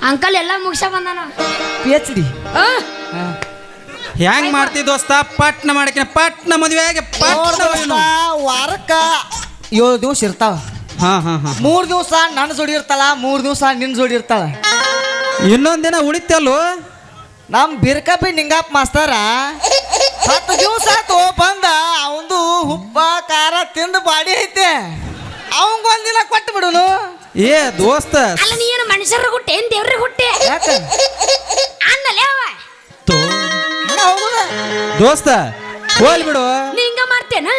S5: ಅಂಕಲ್ ಎಲ್ಲ ಮುಗಿಸ ಬಂದಾನ.
S3: PhD.
S2: ಹೆಂಗ್ ಮಾಡ್ತಿ ದೋಸ್ತ? ಪಟ್ನ ಮಾಡಕಿನ ಪಟ್ನ ಮದುವೆ ಆಗಿ ಪಟ್ನ ಹೋಯ್ನು.
S3: ವಾರಕ್ಕ 7 ದಿವಸ ಇರ್ತಾವ.
S2: ಹಾ ಹಾ ಹಾ
S3: 3 ದಿವಸ ನನ್ನ ಜೋಡಿ ಇರ್ತಾಳ, 3 ದಿವಸ ನಿನ್ನ ಜೋಡಿ ಇರ್ತಾಳ.
S2: ಇನ್ನೊಂದ್ ದಿನ ಉಳಿತಲ್ಲೋ
S3: ನಮ್ಮ ಬಿರ್ಕಪಿ ನಿಂಗಪ್ಪ ಮಾಸ್ತರ 10 ದಿವಸ ಆತು ಬಂದ ಅವಂದು ಉಪ್ಪ ಖಾರ ತಿಂದು ಬಾಡಿ ಐತೆ ಅವಂಗೊಂದಿನ ಕೊಟ್ಟು ಬಿಡುನು.
S2: ಏ ದೋಸ್ತ
S5: ಅಲ್ಲ ನೀನು ಮನುಷ್ಯರ ಹುಟ್ಟೆ ಏನ್ ದೇವ್ರಿಗೆ ಹುಟ್ಟೆ
S3: ಯಾಕ
S5: ಅನ್ನಲೇ ಅವ
S2: ತೋ
S3: ಹಂಗ ಹೋಗುದ
S2: ದೋಸ್ತ ಹೋಲ್ ಬಿಡು.
S5: ನೀ ಹಿಂಗ ಮಾಡ್ತೇನ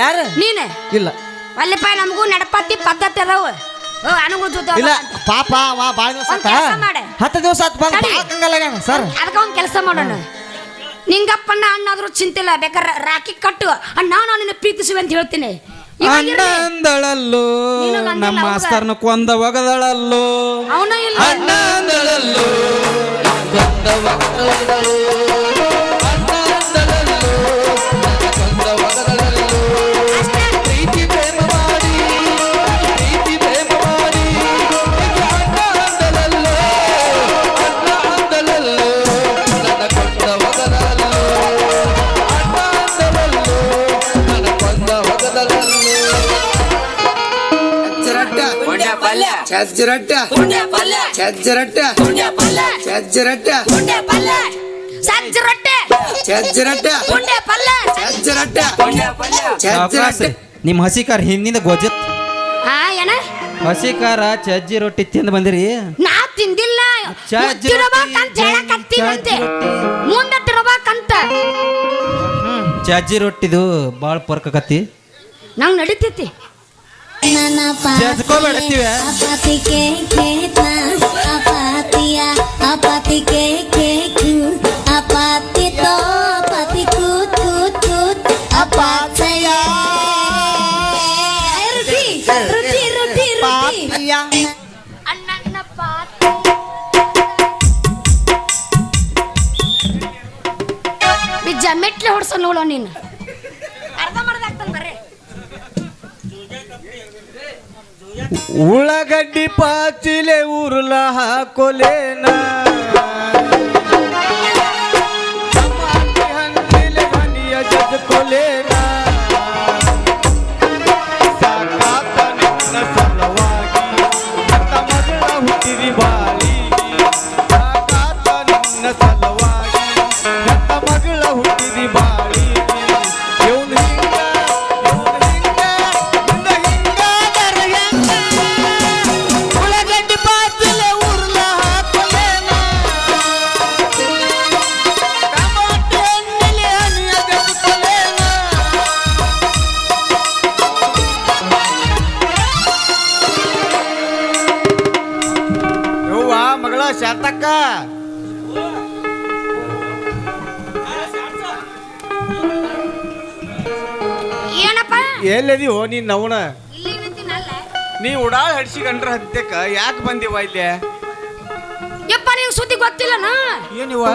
S3: ಯಾರು
S5: ನೀನ
S3: ಇಲ್ಲ
S5: ಅಲ್ಲಪ್ಪ ನಮಗೂ ನಡಪತ್ತಿ ಪದ್ಧತಿ ಅದಾವ ಅನುಗುಳ ಜೊತೆ
S3: ಇಲ್ಲ ಪಾಪ ಅವ ಭಾಳ ದಿವಸ
S5: ಒಂದ್ ಕೆಲ್ಸ ಮಾಡು.
S3: 10 ದಿವಸ ಆತು ಬಂದು
S5: ತಡಿ.
S3: ಭಾಳ ಕಂಗಲಾಗ್ಯಾನ ಸರ್.
S5: ಅದಕ್ಕೆ ಒಂದು ಕೆಲಸ ಮಾಡೋಣ ನಿಂಗಪ್ಪಣ್ಣ ಅಣ್ಣಾದ್ರೂ ಚಿಂತಿಲ್ಲ ಬೇಕಾದ್ರೆ ರಾಖಿ ಕಟ್ಟು ಅಣ್ಣ ನಾನು ನಿನ್ನ ಪ್ರೀತಿಸುವೆ ಅಂತ ಹೇಳ್ತೀನಿ ಇವಾಗ
S2: ಅಣ್ಣ
S5: ಇರ್ಲಿ.
S2: ಅಂದಳಲ್ಲೋ
S5: ನೀನು ಅಂದಿಲ್ಲ
S2: ನಮ್ಮ
S5: ಹೌದಾ?
S2: ಮಾಸ್ತರ್ನ ಕೊಂದ ಒಗದಳಲ್ಲೋ
S5: ಅವನ ಇಲ್ಲ
S2: ಅಣ್ಣ ಅಂದಳಲ್ಲೋ
S4: ಕೊಂದ ಒಗದಳಲ್ಲೋ, ಅಣ್ಣ ಅಂದಳಲ್ಲೋ, ನನ್ನ ಕೊಂದ ಒಗದಳಲ್ಲೋ. ಪ್ರೀತಿ ಪ್ರೇಮ ಮಾಡಿ, ಪ್ರೀತಿ ಪ್ರೇಮ ಮಾಡಿ, ಅಣ್ಣ ಅಂದಳಲ್ಲೋ, ಅಣ್ಣ ಅಂದಳಲ್ಲೋ, ನನ್ನ ಕೊಂದ ಒಗದಳಲ್ಲೋ, ಅಣ್ಣ ಅಂದಳಲ್ಲೋ, ನನ್ನ ಕೊಂದ ಒಗದಳಲ್ಲೋ.
S6: ಚಜ್ಜರಟ್ಟ ಚಜ್ಜರಟ್ಟ ಚಜ್ಜರಟ್ಟ
S5: ಸಜ್ಜ ರೊಟ್ಟೆ
S6: ಚಜ್ಜರಟ್ಟ
S5: ಪುಂಡೆ ಪಲ್ಯ
S6: ಚಜ್ಜರಟ್ಟ
S2: ಸಾವ್ಕಾಸ, ನಿಮ್ಮ ಹಸಿಕಾರ ಹಿಂದಿಂದ ಗೊಜ್ಜತ್
S5: ಏನ
S2: ಹಸಿಕಾರ ಚಜ್ಜಿ ರೊಟ್ಟಿ ತಿಂದು ಬಂದಿರಿ.
S5: ನಾ ತಿಂದಿಲ್ಲ
S2: ಚಜ್ಜಿ
S5: ತಿರ್ಬೇಕಂತ ಹೇಳಕತ್ತೀವಂತೆ ಮುಂದೆ ತಿರ್ಬೇಕಂತ
S2: ಚಜ್ಜಿ ರೊಟ್ಟಿದು ಭಾಳ ಪರ್ಕಕತ್ತಿ.
S5: ನಂಗೆ ನಡೀತೈತಿ
S2: ಚಜ್ಕೋಬೇಡತ್ತೀವಿ.
S3: ಪಾಪಿಯ
S5: ಅಣ್ಣನ ಪಾತಿ ಬಿಜ್ಜ ಮೆಟ್ಲೆ ಹೊಡ್ಸೋ ನೋಡೋ ನೀನು ಅರ್ಧ ಮಾಡ್ದಾಗ್ತಾನೆ ಬರ್ರಿ
S3: ಉಳ್ಳಾಗಡ್ಡಿ ಪಾಚಿಲೆ ಉರುಳ ಹಾಕೊಲೇನ ಹಣ್ಣಿಲೆ ಹನಿಯ ಜಜ್ಕೊಲೇನ ಸಾಕಾತ ನಿನ್ನ ಸಲವಾಗಿ ನನ್ನ ಮಗಳ ಹುಟ್ಟಿರಿ ಬಾಳಿಗೆ ಸಾಕಾತ ನಿನ್ನ ಸಲವಾಗಿ ನನ್ನ ಮಗಳ ಹುಟ್ಟಿರಿ ಬಾಳಿಗೆ ಇವ್ನು ಹಿಂಗ ಇವ್ನು ಹಿಂಗ ಉಳ್ಳಾಗಡ್ಡಿ ಪಾಚಿಲೆ ಉರುಳ ಹಾಕೊಲೇನ ಟಮಾಟೆ ಹಣ್ಣಿಲೆ ಹನಿಯ ಜಜ್ಕೊಲೇನ ಯವ್ವ ಮಗಳ ಶಾಂತಕ್ಕ
S5: ಏನಪ್ಪ
S3: ಎಲ್ಲದಿಯೋ ನೀನ್ ನವನ
S5: ಇಲ್ಲಿ ನಿಂತಿನಲ್ಲ
S3: ನೀ ಉಡಾಳ ಹಡ್ಸಿಕೊಂಡ್ರ ಹತ್ಯಕ್ಕ ಯಾಕೆ ಬಂದಿವ ಇಲ್ಲಿ
S5: ಯಪ್ಪ ನಿಂಗೆ ಸುದ್ದಿ ಗೊತ್ತಿಲ್ಲನ
S3: ಏನಿವ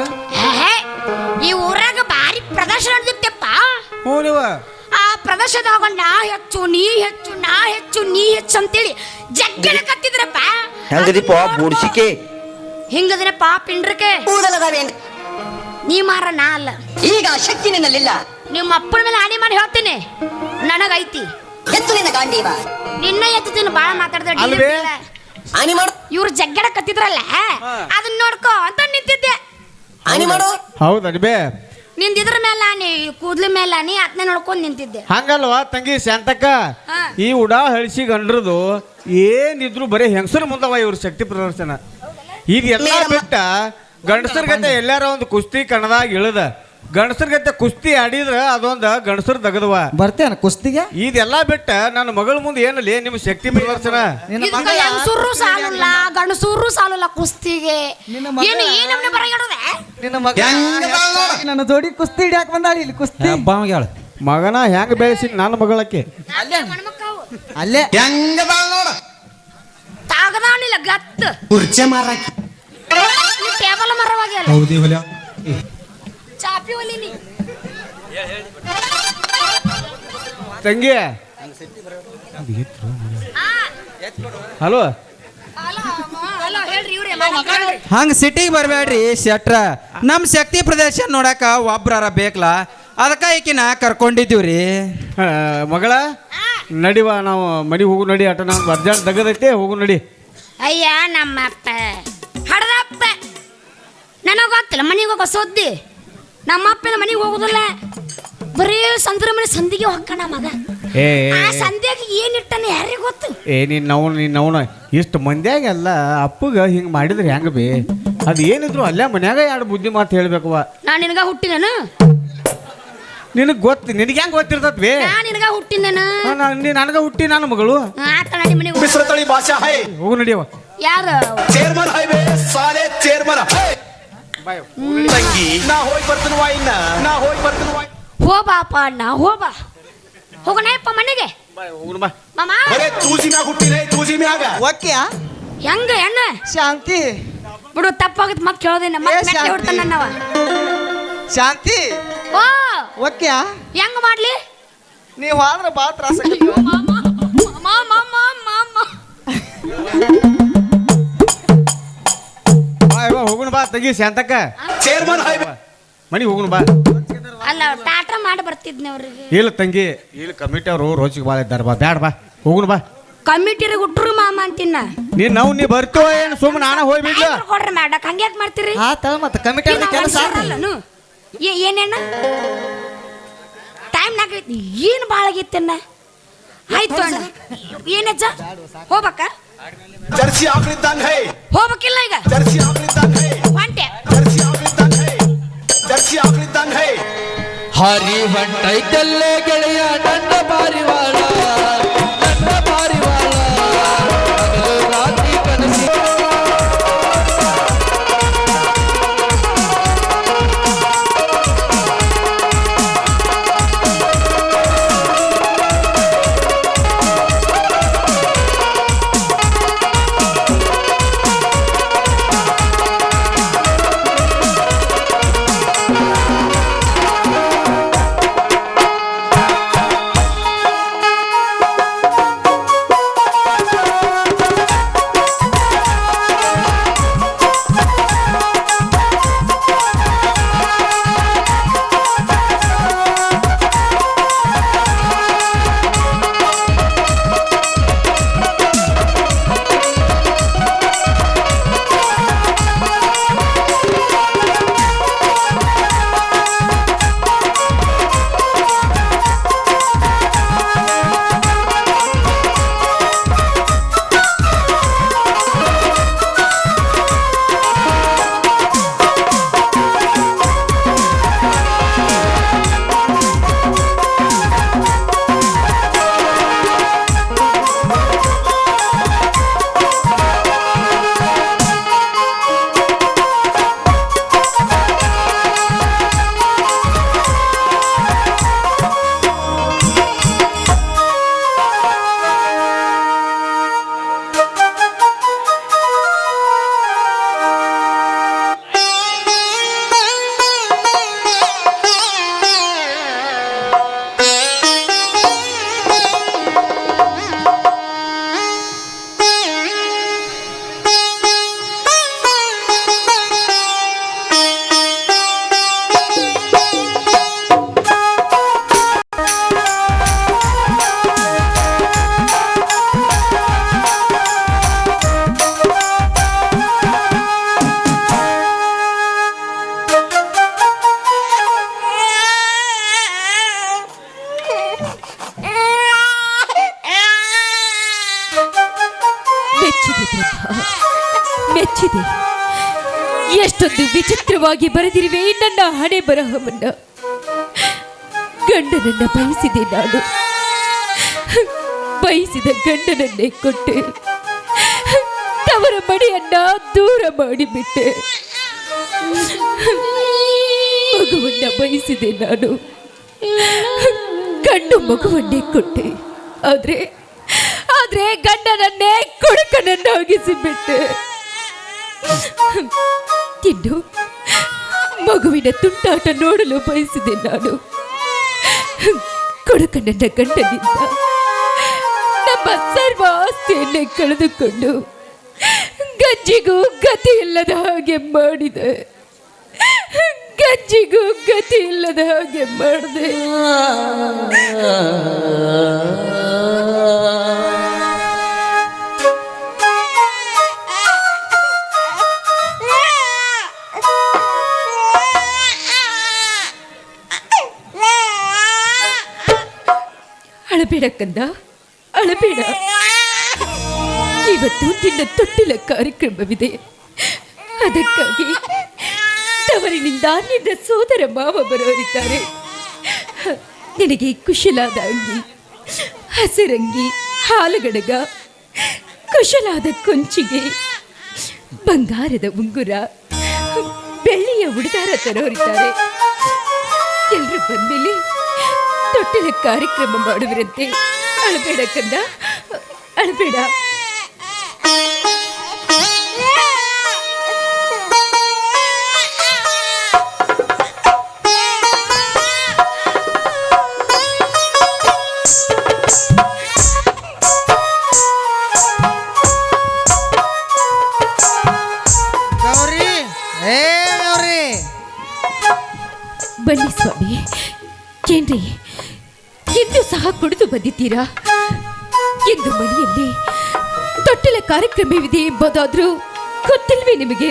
S5: ಈ ಊರಾಗ ಭಾರಿ ಪ್ರದರ್ಶನ ನಡೆದಿತ್ತಪ್ಪ
S3: ಹ್ಞೂ ನೀವ
S5: ಆ ಪ್ರದರ್ಶನದಾಗ ನಾ ಹೆಚ್ಚು ನೀ ಹೆಚ್ಚು ನಾ ಹೆಚ್ಚು ನೀ ಹೆಚ್ಚು ಅಂತೇಳಿ ಜಗ್ಗಣ ಕತ್ತಿದ್ರಪ್ಪ
S6: ಹೆಂಗದಿಪ್ಪ ಬೂಡ್ಸಿಕೆ
S5: ಹಿಂಗದಿನಪ್ಪ ಪಿಂಡ್ರಕ್ಕೆ
S7: ಕೂದಲದವೇನು
S5: ನೀ ಮಾರ ನಾ ಅಲ್ಲ
S7: ಈಗ ಆ ಶಕ್ತಿ ನಿನ್ನಲ್ಲಿಲ್ಲ.
S5: ನಿಮ್ಮ ಅಪ್ಪನ ಮೇಲೆ ಆಣಿ ಮಾಡಿ ಹೇಳ್ತೀನಿ ನನಗೈತಿ
S7: ಎತ್ತು ನಿನ್ನ ಗಾಂಡೀವ
S5: ನಿನ್ನ ಎತ್ತುತ್ತೀನಿ ಬಾಳ ಮಾತಾಡ್ದೆ
S3: ಅಲ್ವೇ?
S7: ಆನಿ ಮಾಡು
S5: ಇವ್ರು ಜಗ್ಗಡ ಕತ್ತಿದ್ರಲ್ಲ ಅದನ್ನ ನೋಡ್ಕೋ ಅಂತ ನಿಂತಿದ್ದೆ
S7: ಆನಿ ಮಾಡು.
S3: ಹೌದಾ ಬೇ
S5: ನಿಂದಿದ್ರ ಮೇಲೆ ನೀ ಕೂದ್ಲ ಮೇಲೆ ನೀ ಅದನ್ನೇ ನೋಡ್ಕೊಂಡ್ ನಿಂತಿದ್ದೆ
S3: ಹಂಗಲ್ವಾ ತಂಗಿ ಶಾಂತಕ್ಕ
S5: ಹಾ.
S3: ಈ ಉಡಾಳ ಹಳ್ಸಿಕೊಂಡ್ರದು ಏನಿದ್ರು ಬರೀ ಹೆಂಗಸರ ಮುಂದವ ಇವ್ರ ಶಕ್ತಿ ಪ್ರದರ್ಶನ ಇದೆಲ್ಲ ಬಿಟ್ಟ ಗಂಡಸರ ಗತೆ ಎಲ್ಲಾರ ಒಂದು ಕುಸ್ತಿ ಕಣದಾಗ ಇಳದ ಗಂಡಸರ ಗತೆ ಕುಸ್ತಿ ಆಡಿದ್ರ ಅದೊಂದು ಗಂಡಸರ ತಗದವ
S8: ಬರ್ತೇನ ಕುಸ್ತಿಗೆ
S3: ಇದೆಲ್ಲ ಬಿಟ್ಟ ನನ್ನ ಮಗಳ ಮುಂದೆ ಏನಲ್ಲಿ ನಿಮ್ಮ ಶಕ್ತಿ ಪ್ರದರ್ಶನ
S5: ಇದಕ್ಕೆ ಹೆಂಗಸೂರು ಸಾಲಲ್ಲ ಗಂಡಸೂರು ಸಾಲಲ್ಲ ಕುಸ್ತಿಗೆ ಏನು ಏನಮ್ಮನೆ ಬರಗಿಡೋದೆ
S8: ನಿನ್ನ ಮಗ ನನ್ನ ಜೋಡಿ ಕುಸ್ತಿ ಹಿಡಿಯಾಕ ಬಂದಾಳಿ ಇಲ್ಲಿ ಕುಸ್ತಿ
S2: ಹಬ್ಬ ಹೇಳ
S3: ಮಗನ ಹೆಂಗ್ ಬೆಳೆಸಿ ನನ್ನ ಮಗಳಕ್ಕೆ
S5: ಮಣ್ಮಕ್ಕವು
S8: ಅಲ್ಲೇ
S5: ತಾಗದಾನಿಲ್ಲ ಗತ್
S6: ಕುರ್ಚೆ ಮಾರಾಕಿ
S5: ಟೇಬಲ್ ಮರವಾಗ್ಯಲ್ಲ ಚಾಪಿ ಒಲಿನಿ
S3: ತಂಗಿ ಹಲೋ
S5: ಹಲೋ ಹೇಳ್ರಿ ಇವ್ರೆ
S2: ಹಂಗ ಸಿಟಿಗೆ ಬರಬೇಡ್ರಿ ಶೆಟ್ರ ನಮ್ಮ ಶಕ್ತಿ ಪ್ರದರ್ಶನ ನೋಡಕ ಒಬ್ರಾರ ಬೇಕಲ್ಲ ಅದಕ್ಕೆ ಈಕಿನ ಕರ್ಕೊಂಡಿದ್ದೀವ್ರಿ.
S3: ಮಗಳ ನಡಿವಾ ನಾವು ಮಡಿ ಹೋಗು ನಡಿ ಆಟ ನಾವು ಅರ್ಜೆಂಟ್ ತಗದೈತೆ ಹೋಗು ನಡಿ.
S5: ಅಯ್ಯ ನಮ್ಮಪ್ಪ ಹಡದಪ್ಪ ನನಗೆ ಗೊತ್ತಿಲ್ಲ ಮನೆಗೆ ಹೋಗೋ ಸುದ್ದಿ ನಮ್ಮ ಅಪ್ಪನ ಮನೆಗೆ ಹೋಗುದಿಲ್ಲ ಬರೀ ಸಂದ್ರ ಮನೆ ಸಂದಿಗೆ ಹೊಕ್ಕಣ ಮಗ
S9: ಏ
S5: ಆ ಸಂಧ್ಯಾಗ ಏನಿಟ್ಟಾನ ಯಾರಿಗೆ ಗೊತ್ತು
S9: ನೀನು ಇಷ್ಟು ಮಂದ್ಯಾಗೆಲ್ಲ ಅಪ್ಪಗ ಹಿಂಗೆ ಮಾಡಿದ್ರೆ ಹೆಂಗ ಬಿ ಅದು ಏನಿದ್ರು ಅಲ್ಲೇ ಮನ್ಯಾಗ ಎರಡು ಬುದ್ಧಿ ಮಾತು ಹೇಳ್ಬೇಕವ.
S5: ನಾನು ನಿನಗ ಹುಟ್ಟಿನೇನು
S9: ನಿನಗೆ ಗೊತ್ತು ನಿನಗೆ ಹೆಂಗೆ ಗೊತ್ತಿರ್ತತ್ ಬೇ
S5: ನಾನು ನಿನಗ ಹುಟ್ಟಿನೇನು
S9: ನನಗೆ ಹುಟ್ಟಿ ನನ್ನ ಮಗಳು
S5: ಆತಳ ನಿಮ್ಮ ಮನೆಗೆ
S6: मिश्रतळी भाषा है
S9: ಹೋಗು ನಡಿಯವ.
S5: ಯಾರು
S6: चेअरमन हायवे साले चेअरमन है ತಂಗಿ ನಾ ಹೋಗಿ ಬರ್ತೀನಿ ವಾಯಿನ ನಾ ಹೋಗಿ ಬರ್ತೀನಿ ವಾಯಿ
S5: ಹೋ ಬಾಪ ಅಣ್ಣ ಹೋ ಬಾ ಹೋಗೋಣಪ್ಪ ಮನೆಗೆ
S9: ಹೋಗುಣ ಬಾ.
S5: ಮಾಮ
S6: ಅರೆ ತೂಸಿ ಮ್ಯಾಗ ಹುಟ್ಟಿನೇ ತೂಸಿ ಮ್ಯಾಗ
S3: ಓಕೆಯಾ
S5: ಹೆಂಗ ಅಣ್ಣ
S3: ಶಾಂತಿ
S5: ಬಿಡು ತಪ್ಪಾಗತ್ ಮತ್ತೆ ಕೇಳೋದೇನ
S3: ಏ,
S5: ಮತ್ತೆ
S3: ಶಾಂತಿ.
S5: ಹೊಡ್ತಾನ ನನ್ನವ
S3: ಶಾಂತಿ
S5: ಓ
S3: ಓಕೆಯಾ
S5: ಹೆಂಗ ಮಾಡ್ಲಿ
S3: ನೀವು ಆದ್ರೆ ಭಾಳ ತ್ರಾಸ
S5: ಮಾಮ ಮಾಮ ಮಾಮ
S9: ಬಾ ಹೋಗುಣ ಬಾ ತೆಗಿ ಶಾಂತಕ್ಕ
S6: ಚೇರ್ಮನ್ ಹಾಯ್ವೆ
S9: ಮನೆಗೆ ಹೋಗುಣ ಬಾ.
S5: ಅಲ್ಲ ಟಾಟ ಮಾಡಿ ಬರ್ತಿದ್ನಿ ಅವ್ರಿಗೆ
S9: ಇಲ್ಲ ತಂಗಿ ಇಲ್ಲಿ ಕಮಿಟಿ ಅವರು ರೋಜಿಗೆ ಭಾಳ ಇದ್ದಾರೆ ಬಾ ಬ್ಯಾಡ ಬಾ ಹೋಗುಣ ಬಾ.
S5: ಕಮಿಟಿರಿಗೆ ಹುಟ್ರು ಮಾಮ ಅಂತಿನ್ನ
S9: ನೀ ಬರ್ತೀವ ಏನು ಸುಮ್ಮನೆ ನಾನ ಹೋಗ್ಬಿಡ್ಲ
S5: ಕೊಡ್ರಿ ಮಾಡಕ್ ಹಂಗ್ಯಾಕ್ ಮಾಡ್ತೀರಿ
S3: ಹಾ ತಳ ಮತ್ತೆ ಕಮಿಟಿ ಕೆಲಸ
S5: ಅಲ್ಲನು ಏನೇನ ಟೈಮ್ ನಾಗೈತಿ ಏನು ಭಾಳ ಆಗೈತನ್ನ ಆಯ್ತು ಅಣ್ಣ ಏನಜ್ಜ ಹೋಗ್ಬೇಕ
S6: ಜರ್ಸಿ ಆಕಳಿದ್ದಂಗ ಹೈ
S5: ಹೋಗ್ಬೇಕಿಲ್ಲ ಈಗ
S6: ಜರ್ಸಿ ಆಕಳಿದ್ದಂಗ ಹೈ
S5: ಹೊಂಟೆ
S6: ಜರ್ಸಿ ಆಕಳಿದ್ದಂಗ ಹೈ ಜರ್ಸಿ ಆಕಳಿದ್ದಂಗ ಹೈ
S4: ಹರಿ ಹೊಂಟೈತಲ್ಲೇ ಗೆಳೆಯ ನನ್ನ ಪಾರಿವಾಳ ನನ್ನ ಪಾರಿವಾಳ ಹಗಲು ರಾತ್ರಿ ಕನಸಿ
S1: ಮೆಚ್ಚಿದೆ. ಎಷ್ಟೊಂದು ವಿಚಿತ್ರವಾಗಿ ಬರೆದಿರುವೆ ನನ್ನ ಹಣೆ ಬರಹವನ್ನ. ಗಂಡನನ್ನ ಬಯಸಿದೆ ನಾನು, ಬಯಸಿದ ಗಂಡನನ್ನೇ ಕೊಟ್ಟೆ, ತವರ ಮಡಿಯನ್ನ ದೂರ ಮಾಡಿಬಿಟ್ಟೆ. ಮಗುವನ್ನ ಬಯಸಿದೆ ನಾನು, ಗಂಡು ಮಗುವನ್ನೇ ಕೊಟ್ಟೆ. ಆದ್ರೆ ಗಂಡನನ್ನೇ ಕೊಡುಕನನ್ನಾಗಿಸಿಬಿಟ್ಟೆ. ಇನ್ನು ಮಗುವಿನ ತುಂಟಾಟ ನೋಡಲು ಬಯಸಿದೆ ನಾನು. ಕೊಡುಕನನ್ನ ಗಂಡನಿಂದ ನಮ್ಮ ಸರ್ವ ಆಸ್ತಿಯನ್ನೇ ಕಳೆದುಕೊಂಡು ಗಂಜಿಗೂ ಗತಿ ಇಲ್ಲದ ಹಾಗೆ ಮಾಡಿದೆ. ಗಂಜಿಗೂ ಗತಿ ಇಲ್ಲದ ಹಾಗೆ ಮಾಡಿದೆ.
S10: ಅಳಬೇಡ ಕಂದ, ಅಳಬೇಡ. ಇವತ್ತು ನಿನ್ನ ತೊಟ್ಟಿಲ ಕಾರ್ಯಕ್ರಮವಿದೆ. ಅದಕ್ಕಾಗಿ ತವರಿನಿಂದ ನಿನ್ನ ಸೋದರ ಮಾವ ಬರೋರಿದ್ದಾರೆ. ನಿನಗೆ ಕುಶಲಾದ ಅಂಗಿ, ಹಸಿರಂಗಿ, ಹಾಲುಗಡಗ, ಕುಶಲಾದ ಕೊಂಚಿಗೆ, ಬಂಗಾರದ ಉಂಗುರ, ಬೆಳ್ಳಿಯ ಉಡುಗಾರ ತರೋರಿದ್ದಾರೆ. ಎಲ್ಲರೂ ಬಂದ್ಮೇಲೆ ತೊಟ್ಟಿಲ ಕಾರ್ಯಕ್ರಮ ಮಾಡುವಿರಂತೆ. ಅಳಬೇಡ ಕಂದ, ಅಳಬೇಡ.
S3: ಗೌರಿ, ಏ ಗೌರಿ,
S10: ಬನ್ನಿ ಸ್ವಾಮಿ. ಏನ್ರಿ, ಇಂದು ಸಹ ಕುಡಿದು ಬಂದಿದ್ದೀರಾ? ಇಂದು ಮನೆಯಲ್ಲಿ ತೊಟ್ಟಿಲ ಕಾರ್ಯಕ್ರಮವಿದೆ ಎಂಬುದಾದ್ರೂ ಗೊತ್ತಿಲ್ವೇ ನಿಮಗೆ?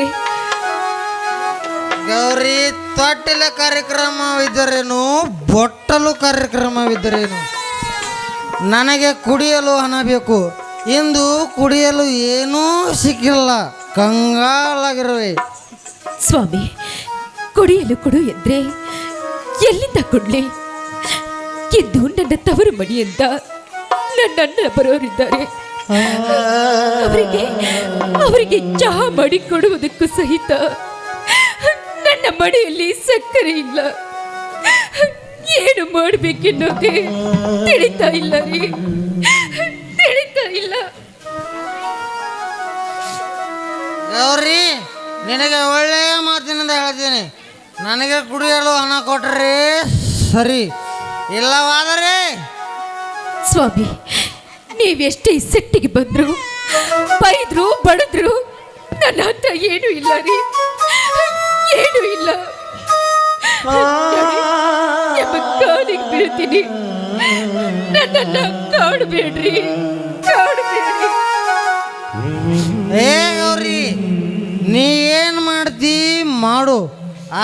S3: ಗೌರಿ, ತೊಟ್ಟಿಲ ಕಾರ್ಯಕ್ರಮವಿದ್ದರೇನು, ಬೊಟ್ಟಲು ಕಾರ್ಯಕ್ರಮವಿದ್ದರೇನು, ನನಗೆ ಕುಡಿಯಲು ಹಣ ಬೇಕು. ಇಂದು ಕುಡಿಯಲು ಏನೂ ಸಿಕ್ಕಿಲ್ಲ, ಕಂಗಾಲಾಗಿರುವೆ.
S10: ಸ್ವಾಮಿ, ಕುಡಿಯಲು ಕೊಡು ಎಂದ್ರೆ ಎಲ್ಲಿಂದ ಕೊಡ್ಲಿ? ಇಂದು ನನ್ನ ತವರು ಮನೆಯಿಂದ ನನ್ನ ಅಣ್ಣ ಬರೋರಿದ್ದಾರೆ. ಅವರಿಗೆ ಚಹಾ ಮಾಡಿ ಕೊಡುವುದಕ್ಕೂ ಸಹಿತ ನನ್ನ ಮನೆಯಲ್ಲಿ ಸಕ್ಕರೆ ಇಲ್ಲ. ಏನು ಮಾಡಬೇಕೆನ್ನೋದೇ ತಿಳಿತಾ ಇಲ್ಲ ರೀ, ತಿಳಿತಾ ಇಲ್ಲ.
S3: ಗೌರಿ, ನಿನಗೆ ಒಳ್ಳೆಯ ಮಾತಿನಿಂದ ಹೇಳ್ತೀನಿ. ನನಗೆ ಕುಡಿಯಲು ಹಣ ಕೊಟ್ಟರೆ ಸರಿ, ಇಲ್ಲವಾದರೆ
S10: ಸ್ವಾಮಿ, ನೀವೆಷ್ಟೇ ಸಿಟ್ಟಿಗೆ ಬಂದ್ರು, ಬೈದ್ರು, ಬಡದ್ರು, ನನ್ನ ಹತ್ರ ಏನೂ ಇಲ್ಲ ರೀ, ಏನೂ ಇಲ್ಲ. ನಿಮ್ಮ ಕಾಲಿಗೆ ಬೀಳ್ತೀನಿ, ನನ್ನನ್ನ ಕಾಡಬೇಡ್ರಿ, ಕಾಡಬೇಡ್ರಿ.
S3: ಏ ಗೌರಿ, ನೀ ಏನು ಮಾಡ್ತಿ ಮಾಡು,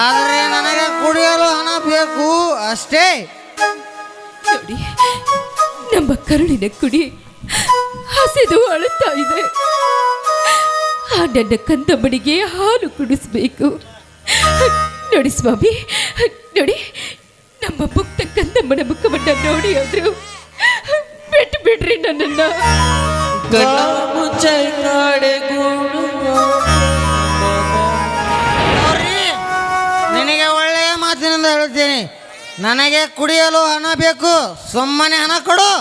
S3: ಆದರೆ ನನಗೆ ಕುಡಿಯಲು ಹಣ ಬೇಕು ಅಷ್ಟೇ.
S10: ನೋಡಿ, ನಮ್ಮ ಕರುಳಿನ ಕುಡಿ ಹಸಿದು ಅಳುತ್ತಾ ಇದೆ. ಆ ನನ್ನ ಕಂದಮ್ಮನಿಗೆ ಹಾಲು ಕುಡಿಸ್ಬೇಕು. ನೋಡಿ ಸ್ವಾಮಿ, ನೋಡಿ, ನಮ್ಮ ಮುಕ್ತ ಕಂದಮ್ಮನ ಮುಖವನ್ನ ನೋಡಿ ಆದ್ರು ಬಿಟ್ಟು ಬಿಡ್ರಿ ನನ್ನನ್ನ.
S3: ಗೌರಿ, ನಿನಗೆ ಒಳ್ಳೆಯ ಮಾತಿನಿಂದ ಹೇಳ್ತೀನಿ. ನನಗೆ ಕುಡಿಯಲು ಹಣ ಬೇಕು, ಸುಮ್ಮನೆ ಹಣ ಕೊಡು.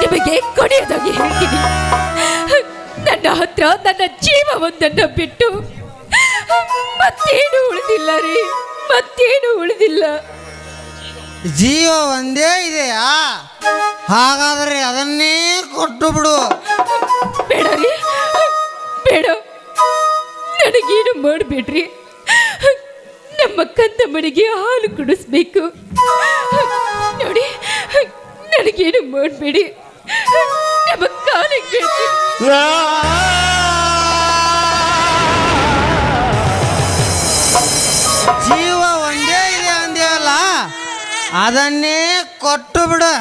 S10: ನಿಮಗೆ ಕೊನೆಯದಾಗಿ ಹೇಳ್ತೀನಿ, ನನ್ನ ಹತ್ರ ನನ್ನ ಜೀವವೊಂದನ್ನ ಬಿಟ್ಟು ಮತ್ತೇನು ಉಳಿದಿಲ್ಲ ರೀ, ಮತ್ತೇನು ಉಳಿದಿಲ್ಲ.
S3: ಜೀವ ಒಂದೇ ಇದೆಯಾ? ಹಾಗಾದರೆ ಅದನ್ನೇ ಕೊಟ್ಟು ಬಿಡು.
S10: ಬೇಡ ರೀ, ಬೇಡ, ನನಗೇನು ಮಾಡಬೇಡ್ರಿ. ನಮ್ಮ ಕಂದಮ್ಮನಿಗೆ ಹಾಲು ಕುಡಿಸ್ಬೇಕು. ನೋಡಿ, ನನಗೇನು ಮಾಡಬೇಡಿ, ನಮ್ಮ ಕಾಲಿಗೆ ಬೀಳ್ತೀನಿ.
S3: ಜೀವ ಒಂದೇ ಇದೆ ಅಂದೇವಲ್ಲ, ಅದನ್ನೇ ಕೊಟ್ಟು ಬಿಡು.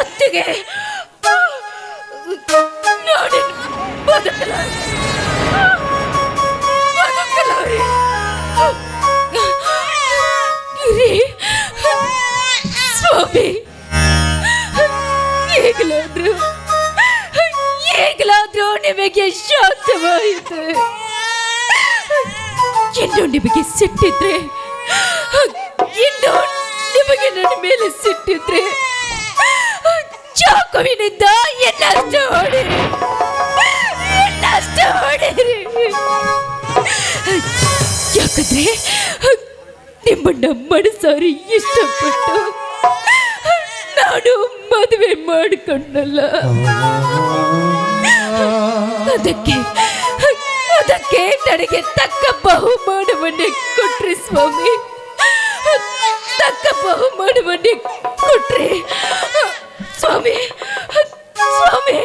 S10: ಅತ್ತಿಗೆ, ನೋಡಿ, ಬದುಕಲಾರೆ, ಬದುಕಲಾರೆ. ಗಿರಿ, ಸ್ವಾಮಿ, ಈಗಲಾದ್ರೂ ನಿಮಗೆ ಶಾಂತವಾಯಿತು. ಇನ್ನು ನಿಮಗೆ ಸಿಟ್ಟಿದ್ರೆ, ಇನ್ನು ನಿಮಗೆ ನನ್ನ ಮೇಲೆ ಸಿಟ್ಟಿದ್ರೆ ಚಾಕುವಿನಿಂದ ಇನ್ನಷ್ಟು ಹೊಡಿರಿ, ಇನ್ನಷ್ಟು ಹೊಡಿರಿ. ಯಾಕಂದ್ರೆ ನಿಮ್ಮನ್ನ ಮನಸಾರಿ ಇಷ್ಟಪಟ್ಟು ನಾನು ಮದುವೆ ಮಾಡಿಕೊಂಡಲ್ಲ. ಅದಕ್ಕೆ ನನಗೆ ತಕ್ಕ ಬಹುಮಾನವನ್ನೇ ಕೊಟ್ರಿ ಸ್ವಾಮಿ. ಬಹುಮಾನವನ್ನೇ ಕೊಟ್ರೆ ಸ್ವಾಮಿ ಸ್ವಾಮಿ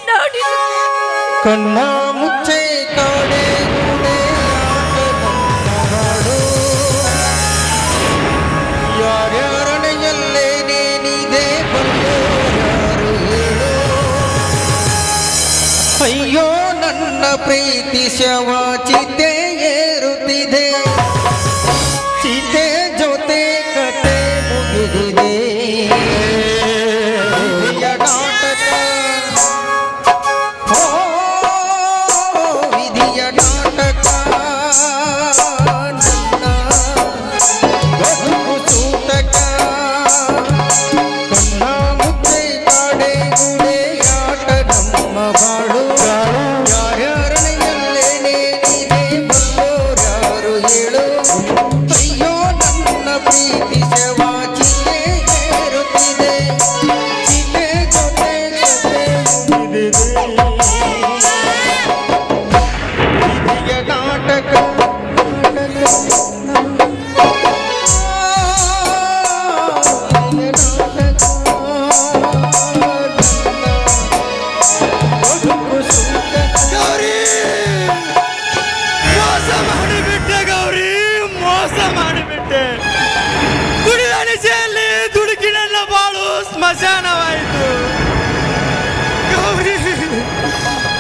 S10: ನಾಡಿನ
S4: ಕಣ್ಣ ಮುಚ್ಚೆ ಕಾಡೆ ಯಾರ್ಯಾರಣೆಯಲ್ಲೇನೇನಿದೆ ಬಂದು ಯಾರು ಹೇಳು ಅಯ್ಯೋ ನನ್ನ ಪ್ರೀತಿ ಶವ ಚಿತೆ ಏರುತ್ತಿದೆ ಚಿತೆ ಜೊತೆ ಕತೆ ಮುಗಿದಿದೆ ವಿಧಿಯ ನಾಟಕ ಓ ವಿಧಿಯ ನಾಟಕ ನನ್ನ ಬದುಕು ಸೂತಕ ಕಣ್ಣ ಮುಚ್ಚೆ ಕಾಡೆ ಗುಡೆಯಾಟ ನಮ್ಮ ಬಾಳು ಯಾರ್ಯಾರಣೆಯಲ್ಲೇನೇನಿದೆ ಬಲ್ಲೋರ್ಯಾರು ಹೇಳು ಅಯ್ಯೋ ನನ್ನ ಪ್ರೀತಿ ಶವಾಚಿತೆ ಏರುತ್ತಿದೆ ಚಿತೆ ಜೊತೆ ಜೊತೆ ಮುಗಿದಿದೆ ವಿಧಿಯ ನಾಟಕ
S2: ಮೋಸ ಮಾಡಿಬಿಟ್ಟೆ ಗೌರಿ, ಮೋಸ ಮಾಡಿಬಿಟ್ಟೆ. ಕುಡಿದ ನಿಶೆಯಲ್ಲಿ ದುಡುಕಿ ನನ್ನ ಬಾಳು ಸ್ಮಶಾನವಾಯಿತು. ಗೌರಿ,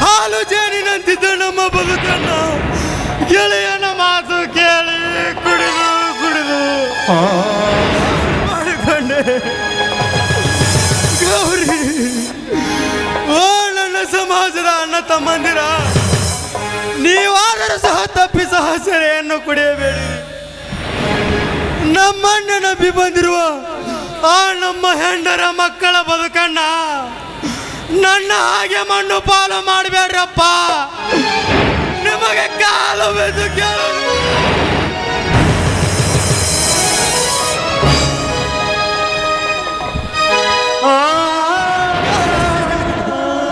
S2: ಹಾಲು ಜೇನಿನಂತಿದ್ದ ನಮ್ಮ ಬದುಕನ್ನು ಗೆಳೆಯನ ಮಾತು ಕೇಳಿ ಕುಡಿದು ಕುಡಿದು ಮಾಡಿಕೊಂಡೆ. ಗೌರಿ, ಓ ನನ್ನ ಸಮಾಜದ ಅಣ್ಣ ತಮ್ಮಂದಿರ, ನೀವಾದರೂ ಸಹ ತಪ್ಪಿ ಸಹ ಸೆರೆಯನ್ನು ಕುಡಿಯಬೇಡಿ. ನಮ್ಮಣ್ಣ ನಂಬಿ ಬಂದಿರುವ ಆ ನಮ್ಮ ಹೆಂಡರ ಮಕ್ಕಳ ಬದುಕನ್ನ ನನ್ನ ಹಾಗೆ ಮಣ್ಣು ಪಾಲು ಮಾಡಬೇಡ್ರಪ್ಪ. ನಿಮಗೆ ಕಾಲು ಬೆದ್ದು ಕೇಳಲು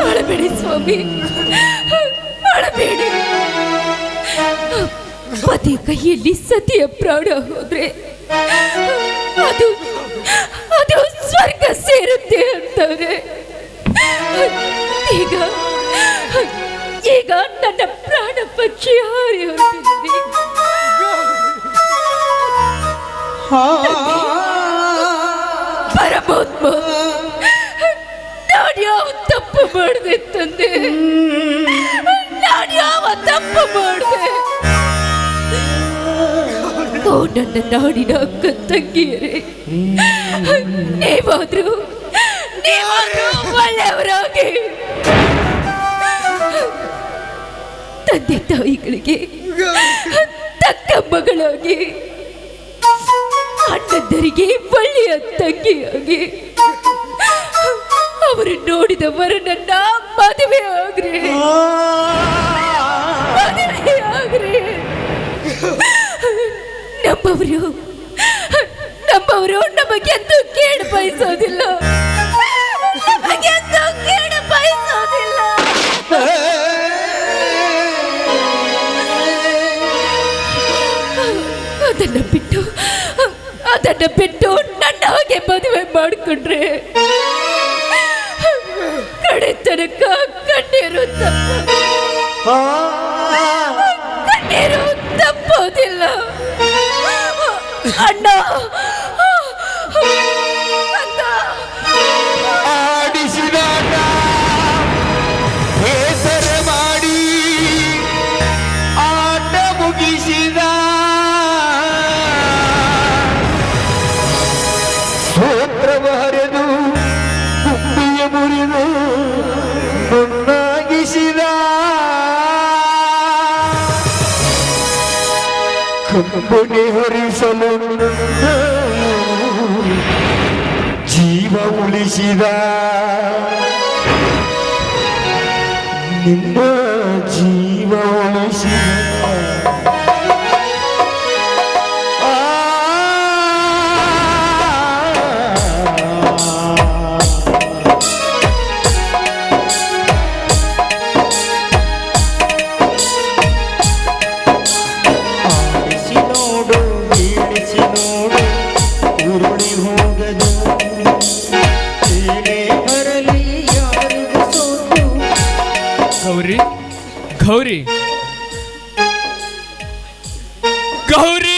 S10: ಅಳಬೇಡಿ ಸ್ವಾಮಿ, ಅಳಬೇಡಿ. ಪತಿ ಕೈಯಲ್ಲಿ ಸತಿಯ ಪ್ರಾಣ ಹೋದ್ರೆ ಅದು ಅದು ಸ್ವರ್ಗ ಸೇರುತ್ತೆ ಅಂತಾರೆ. ಈಗ ಈಗ ನನ್ನ ಪ್ರಾಣ ಪಕ್ಷಿ ಹಾರಿ ಹೊರಟಿದೆ. ಪರಮಾತ್ಮ, ನಾನು ಯಾವ ತಪ್ಪು ಮಾಡಿದೆ ತಂದೆ? ನಾನು ಯಾವ ತಪ್ಪು ಮಾಡಿದೆ? ಓ ನನ್ನ ನಾಡಿನ ಅಕ್ಕ ತಂಗಿಯರೇ, ನೀವಾದ್ರೂ ಒಳ್ಳೆಯವರಾಗಿ ತಂದೆ ತಾಯಿಗಳಿಗೆ ತಕ್ಕ ಮಗಳಾಗಿ, ಅಣ್ಣಂದರಿಗೆ ಒಳ್ಳೆಯ ತಂಗಿಯಾಗಿ ಅವರು ನೋಡಿದ ವರನನ್ನ ಮದುವೆ ಆಗ್ರಿ, ಮದುವೆ ಆಗ್ರಿ. ನಮ್ಮವರು ನಮಗೆಂದು ಕೇಡು ಬಯಸೋದಿಲ್ಲ, ನಮಗೆಂದು ಕೇಡು ಬಯಸೋದಿಲ್ಲ. ಅದನ್ನ ಬಿಟ್ಟು ನನ್ನ ಹಾಗೆ ಮದುವೆ ಮಾಡಿಕೊಂಡ್ರೆ ಕಡೆ ತನಕ ಕಣ್ಣೀರು ತಪ್ಪೋದಿಲ್ಲ. ಅಣ್ಣ
S4: ಆಡಿಸಿದಾಗ ಹೆಸರ ಮಾಡಿ ಆಟ ಮುಗಿಸಿದ ಸೂತ್ರವ ಹರಿದು ಕುಪ್ಪಿಯ ಮುರಿದು ನುಣ್ಣಾಗಿಸಿದ ಕಂಬನಿ ಹರಿಸಲು ಜೀವ ಉಳಿಸಿದ ನಿಮ್ಮ ಜೀವ ಉಳಿಸಿದ ಆಡಿಸಿ ನೋಡು, ಬೀಳಿಸಿ ನೋಡು,
S10: ಗೌರಿ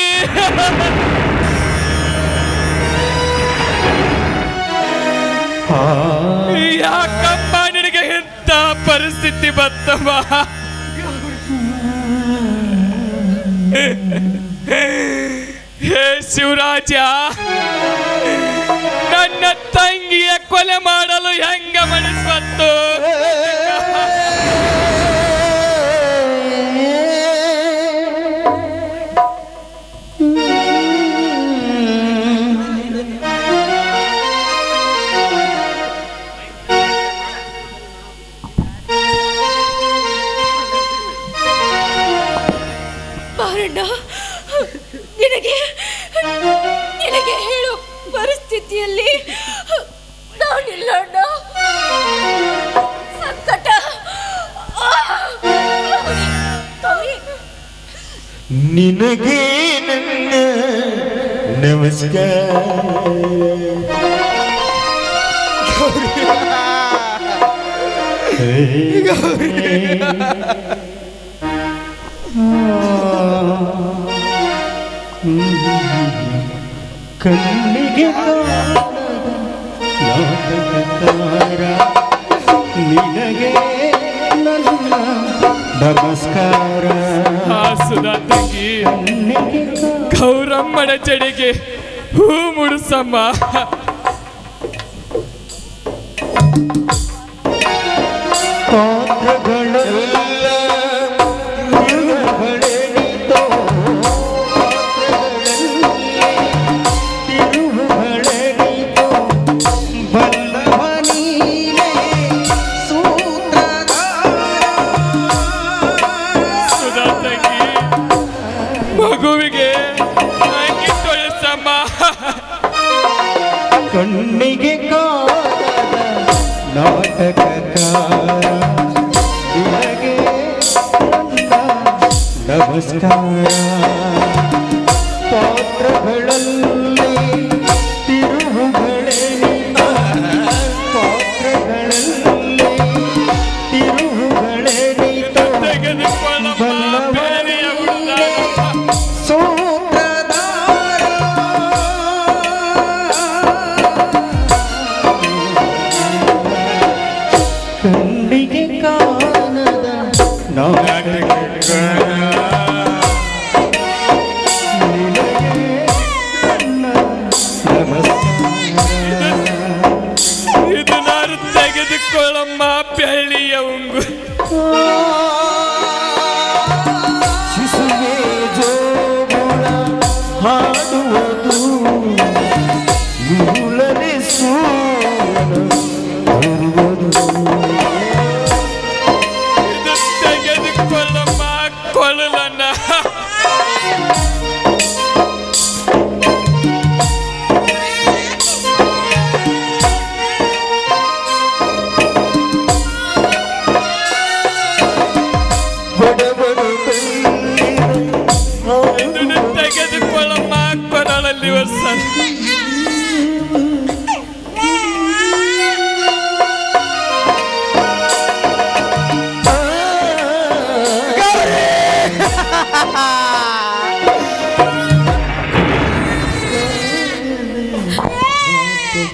S10: ಯಾಕಮ್ಮ ನಿನಗೆ ಎಂತ ಪರಿಸ್ಥಿತಿ ಬತ್ತಮ್ಮ? ಹೇ ಶಿವರಾಜ, ನನ್ನ ತಂಗಿಯ ಕೊಲೆ ಮಾಡಲು ಹೆಂಗ ಮನಸ್ಸು ಬಂತು? ಬಾರಣ್ಣ, ನಿನಗೆ ನಿನಗೆ ಹೇಳೋ ಪರಿಸ್ಥಿತಿಯಲ್ಲಿ ನಾನಿಲ್ಲ ಅಣ್ಣ. ಸಂಕಟ
S4: ನಿನಗೆ ನನ್ನ ನಮಸ್ಕಾರ. ಕಣ್ಣಿಗೆ ನಾಟಕಕಾರ ನಿನಗೆ ನನ್ನ ನಮಸ್ಕಾರ.
S10: ಸುಧಾ ತಂಗಿ, ಗೌರಮ್ಮನ ಜಡೆಗೆ ಹೂ ಮುಡುಸಮ್ಮ.
S4: ಪಾತ್ರಗಳೆಲ್ಲ ತಿರುವುಗಳೆನಿತೋ, ತಿರುವುಗಳೆನಿತೋ, ಬಲ್ಲವ ನೀನೇ ಸೂತ್ರಧಾರ.
S10: ಸುಧಾ ತಂಗಿ, ಮಗುವಿಗೆ ಅಂಗಿ ತೊಳಸಮ್ಮ.
S4: ಕಣ್ಣಿಗೆ ಕಾಣದ ನಾಟಕಕಾರ ನಿನಗೆ ನನ್ನ ನಮಸ್ಕಾರ. ಪಾತ್ರಗಳಲ್ಲಿ ತಿರುವುಗಳೆನಿತೋ, ಪಾತ್ರಗಳಲ್ಲಿ ತಿರುವುಗಳೆನಿತೋ,
S10: ತೆಗೆದುಕೊಳ್ಳಮ್ಮ ಬೇರೆಯ ಹುಡುಗ.
S4: ಸೂತ್ರಧಾರ. ಕಣ್ಣಿಗೆ ಕಾಣದ ನಾಟಕಕಾರ ನಿನಗೆ ನನ್ನ ನಮಸ್ಕಾರ.
S10: ಇದು ನಾನು ತೆಗೆದುಕೊಳ್ಳಮ್ಮ ಬೆಳ್ಳಿಯ ಉಂಗು.
S4: ಶಿಶುವೆ ಜೋಗುಳ ಹಾಡುವುದು ಮೂಲನೆ ಸೂರನ ಬರುವುದು.
S10: ಇದು ತೆಗೆದುಕೊಳ್ಳಮ್ಮ ಕೊಳಲನ್ನ.
S4: ಬಡಬಡು ಕಣ್ಣೀರು
S10: ಇದನ್ನು ತೆಗೆದುಕೊಳ್ಳಮ್ಮ ಕೊರಳಲ್ಲಿ ವರ್ಷ.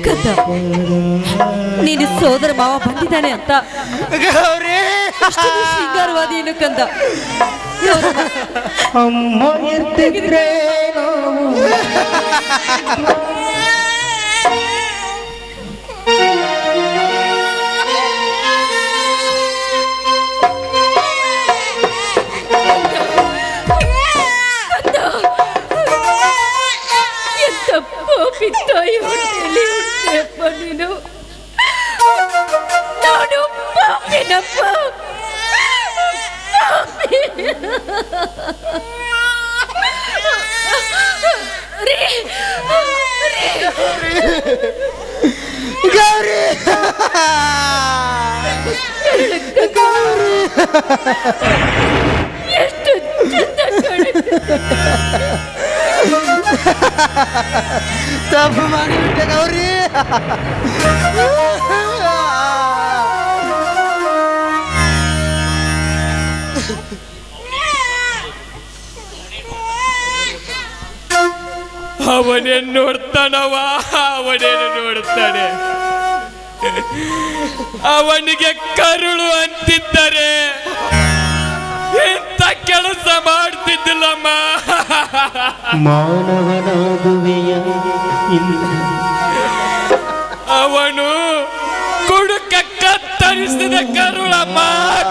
S1: ಕದ್ದ, ನೀನು ಸೋದರ ಮಾವ ಬಂದಿದ್ದಾನೆ ಅಂತ ಅಷ್ಟೊಂದು ಶೃಂಗಾರವಾದಿ ಏನು ಕಂದ?
S4: ಅಮ್ಮ ಎತ್ತಿದ್ರೆ ನಾವು
S10: ಎಂತ ಪಾಪಿ ತಾಯಿ ಹೊಟ್ಟೆಯಲ್ಲಿ ಹುಟ್ಟಿಯಪ್ಪ ನೀನು. ನಾನು ಪಾಪಿನಪ್ಪ, ಪಾಪಿ. ರೀ,
S3: ಗೌರಿ
S10: ಎಷ್ಟು ಚಂದ ಕಾಣುತ್ತೆ.
S3: ತಪ್ಪು ಮಾಡಿಬಿಟ್ಟೆ ಗೌರಿ.
S11: ಅವನೇನು ನೋಡ್ತಾನವ, ಅವನೇನು ನೋಡ್ತಾನೆ. ಅವನಿಗೆ ಕರುಳು ಅಂತಿದ್ದರೆ ಇಂಥ ಕೆಲಸ ಮಾಡ್ತಿದ್ದಿಲ್ಲಮ್ಮ.
S4: ಮಾನವನಾಗುವೆಯ
S11: ಅವನು ಕುಡುಕ ಕತ್ತರಿಸಿದ ಕರುಳಮ್ಮ,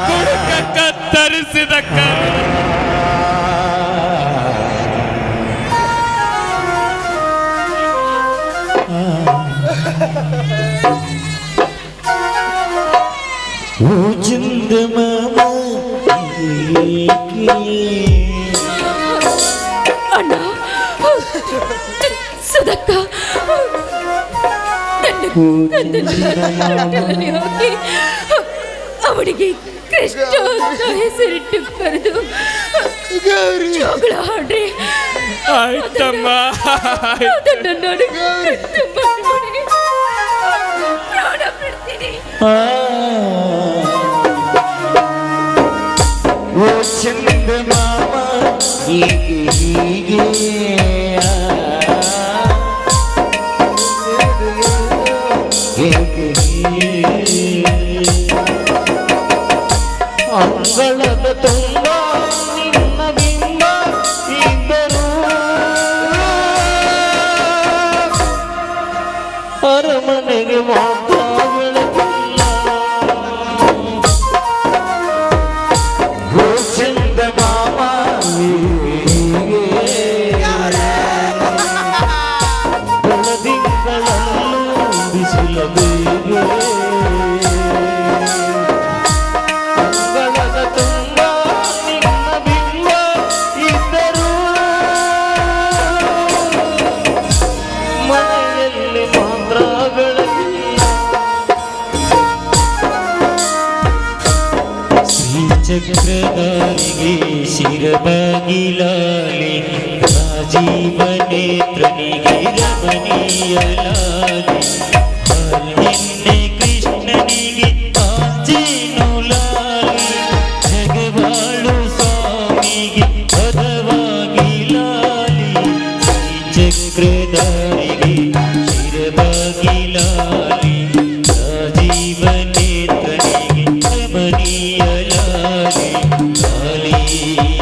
S11: ಕುಡುಕ ಕತ್ತರಿಸಿದ ಕರುಳು.
S4: ಓ ಚಂದ ಮಾಮ
S10: ಅಣ್ಣ, ಸುಧಕ್ಕ ಹೋಗಿ ಅವನಿಗೆ ಕೃಷ್ಣ ಅಂತ ಹೆಸರಿಟ್ಟು ಕರೆದು ಜೋಗಳ ಆಡ್ರಿ.
S11: ಆಯ್ತಮ್ಮ.
S10: ಅದನ್ನು ನಾನು ಪ್ರಾಣ ಬಿಡ್ತೀನಿ.
S4: ಓ ಚಂದ ಮಾಮ ಹೀಗೆ ಹೀಗೆ ಅಂಗಳದ ತುಂಬ ನಿನ್ನ ಬಿಂಬ ಇದ್ದರು ಅರಮನೆಗೆ ಮಾತ್ರ ಬೆಳಕಿಲ್ಲ. ಓ ಚಂದ ಮಾಮ ಬೆಳದಿಂಗಳಲ್ಲೂ ಬಿಸಿಲ ಬೇಗೆ ಅಂಗಳದ ತುಂಬ ನಿನ್ನ ಬಿಂಬ ಇದ್ದರು ಮನೆಯಲ್ಲಿ ಮಾತ್ರ ಬೆಳಕಿಲ್ಲ. ಶ್ರೀಚಕ್ರಧಾರಿಗೆ ಶಿರಬಾಗಿಲಾಲಿ ರಾಜೀವನೇತ್ರನಿಗೆ ರಮಣೀಯಲಾಲಿ ನಿನ್ನೆ ಕೃಷ್ಣನಿಗೆ ಆಂಜೇನುಲಾಲಿ ಜಗವಾಳು ಸ್ವಾಮಿಗೆ ಪದವಾಗಿಲಾಲಿ ಶ್ರೀಚಕ್ರಧಾರಿಗೆ ಶಿರಬಾಗಿಲಾಲಿ ರಾಜೀವನೇತ್ರನಿಗೆ ರಮಣೀಯಲಾಲಿ ಲಾಲಿ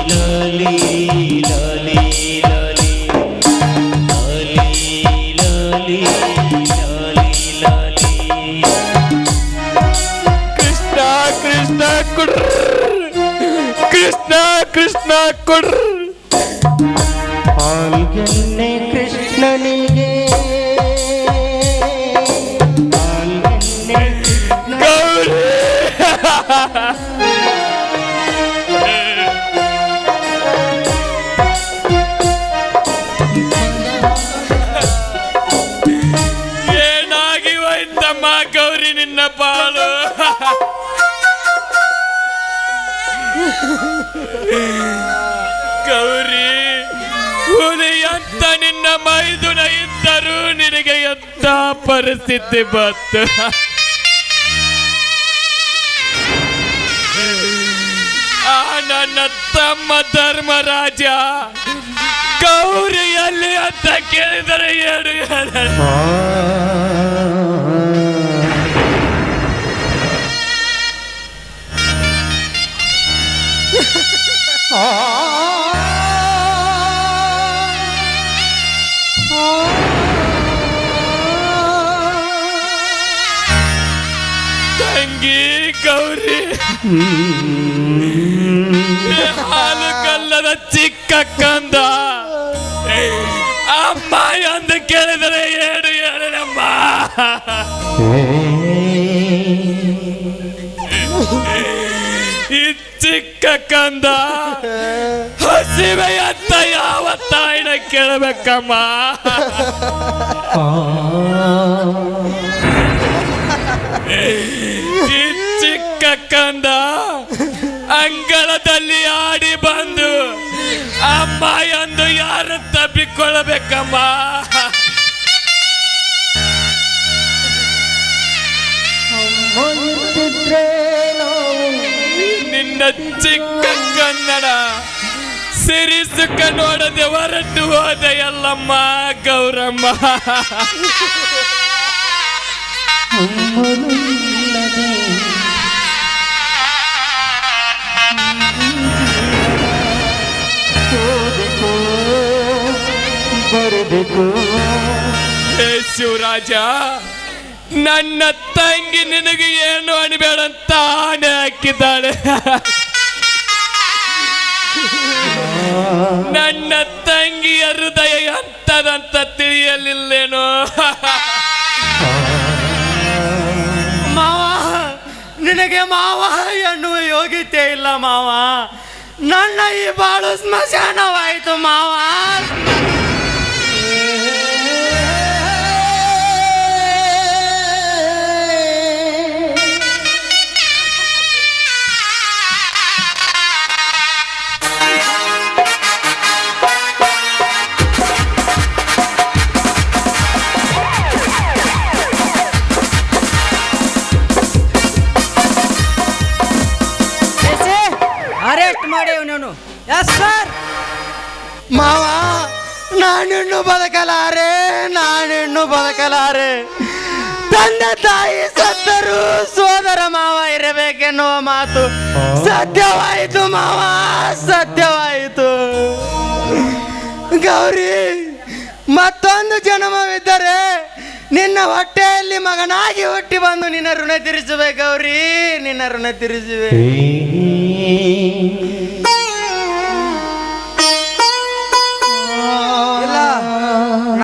S4: ಲಾಲಿ ಲಾಲಿ ಲಾಲಿ ಲಾಲಿ ಲಾಲಿ ಲಾಲಿ.
S11: ಕೃಷ್ಣ ಕೃಷ್ಣ ಕೊಡ್ರ, ಕೃಷ್ಣ ಕೃಷ್ಣ ಕೊಡ್ರ.
S4: ಪಾಲ್ಗೆನ್ನೆ ಕೃಷ್ಣನಿಗೆ ಪಾಲ್ಗೆನ್ನೆ
S11: ಗೌರಿ ಏನಾಗಿ ಹೋಯ್ತಮ್ಮ ಗೌರಿ ನಿನ್ನ ಬಾಳು? ಗೌರಿ, ಹುಲಿಯಂತ ನಿನ್ನ ಮೈದುನ ಇದ್ದರೂ ನಿನಗೆ ಎಂತ ಪರಿಸ್ಥಿತಿ ಬಂತು? ಆ ನನ್ನ ತಮ್ಮ ಧರ್ಮರಾಜ ಗೌರಿಯಲ್ಲಿ ಅಂತ ಕೇಳಿದರೆ ಏನು ಹೇಳಲಿ? ತಂಗಿ ಗೌರಿ, ಹಾಲು ಕಲ್ಲದ ಚಿಕ್ಕ ಕಂದ ಅಮ್ಮ ಎಂದು ಕೇಳಿದರೆ ಏನು ಹೇಳಮ್ಮ? ಈ ಚಿಕ್ಕ ಕಂದ ಹಸಿವೆ ಅಂತ ಯಾವ ತಾಯಿನ ಕೇಳಬೇಕಮ್ಮ? ಈ ಚಿಕ್ಕ ಕಂದ ಅಂಗಳದಲ್ಲಿ ಆಡಿ ಬಂದು ಅಮ್ಮ ಎಂದು ಯಾರು ತಬ್ಬಿಕೊಳ್ಳಬೇಕಮ್ಮ? ನಿನ್ನ ಚಿಕ್ಕ ಕನ್ನಡ ಸಿರಿ ಸುಖ ನೋಡದೆ ಹೊರಟು ಹೋದ ಎಲ್ಲಮ್ಮ ಗೌರಮ್ಮ. ಹೇ ಶಿವರಾಜ, ನನ್ನ ತಂಗಿ ನಿನಗೆ ಏನು ಅನ್ಬೇಡ ಅಂತ ಆಣೆ ಹಾಕಿದ್ದಾಳೆ. ನನ್ನ ತಂಗಿಯ ಹೃದಯ ಎಂತದಂತ ತಿಳಿಯಲಿಲ್ಲೇನೋ.
S3: ಮಾವ, ನಿನಗೆ ಮಾವ ಎನ್ನುವ ಯೋಗ್ಯತೆ ಇಲ್ಲ ಮಾವ. ನನ್ನ ಈ ಬಾಳು ಸ್ಮಶಾನವಾಯಿತು ಮಾವ.
S8: ಅರೆಸ್ಟ್ ಮಾಡಿ ಅವನವನು. Yes sir.
S3: ಮಾವ, ನಾನಿನ್ನು ಬದುಕಲಾರೆ. ತಂದೆ ತಾಯಿ ಸತ್ತರು, ಸೋದರ ಮಾವ ಇರಬೇಕೆನ್ನುವ ಮಾತು ಸತ್ಯವಾಯಿತು ಮಾವ, ಸತ್ಯವಾಯಿತು. ಗೌರಿ, ಮತ್ತೊಂದು ಜನ್ಮವಿದ್ದರೆ ನಿನ್ನ ಹೊಟ್ಟೆಯಲ್ಲಿ ಮಗನಾಗಿ ಹುಟ್ಟಿ ಬಂದು ನಿನ್ನ ಋಣ ತೀರಿಸುವೆ ಗೌರಿ, ನಿನ್ನ ಋಣ ತೀರಿಸುವೆ.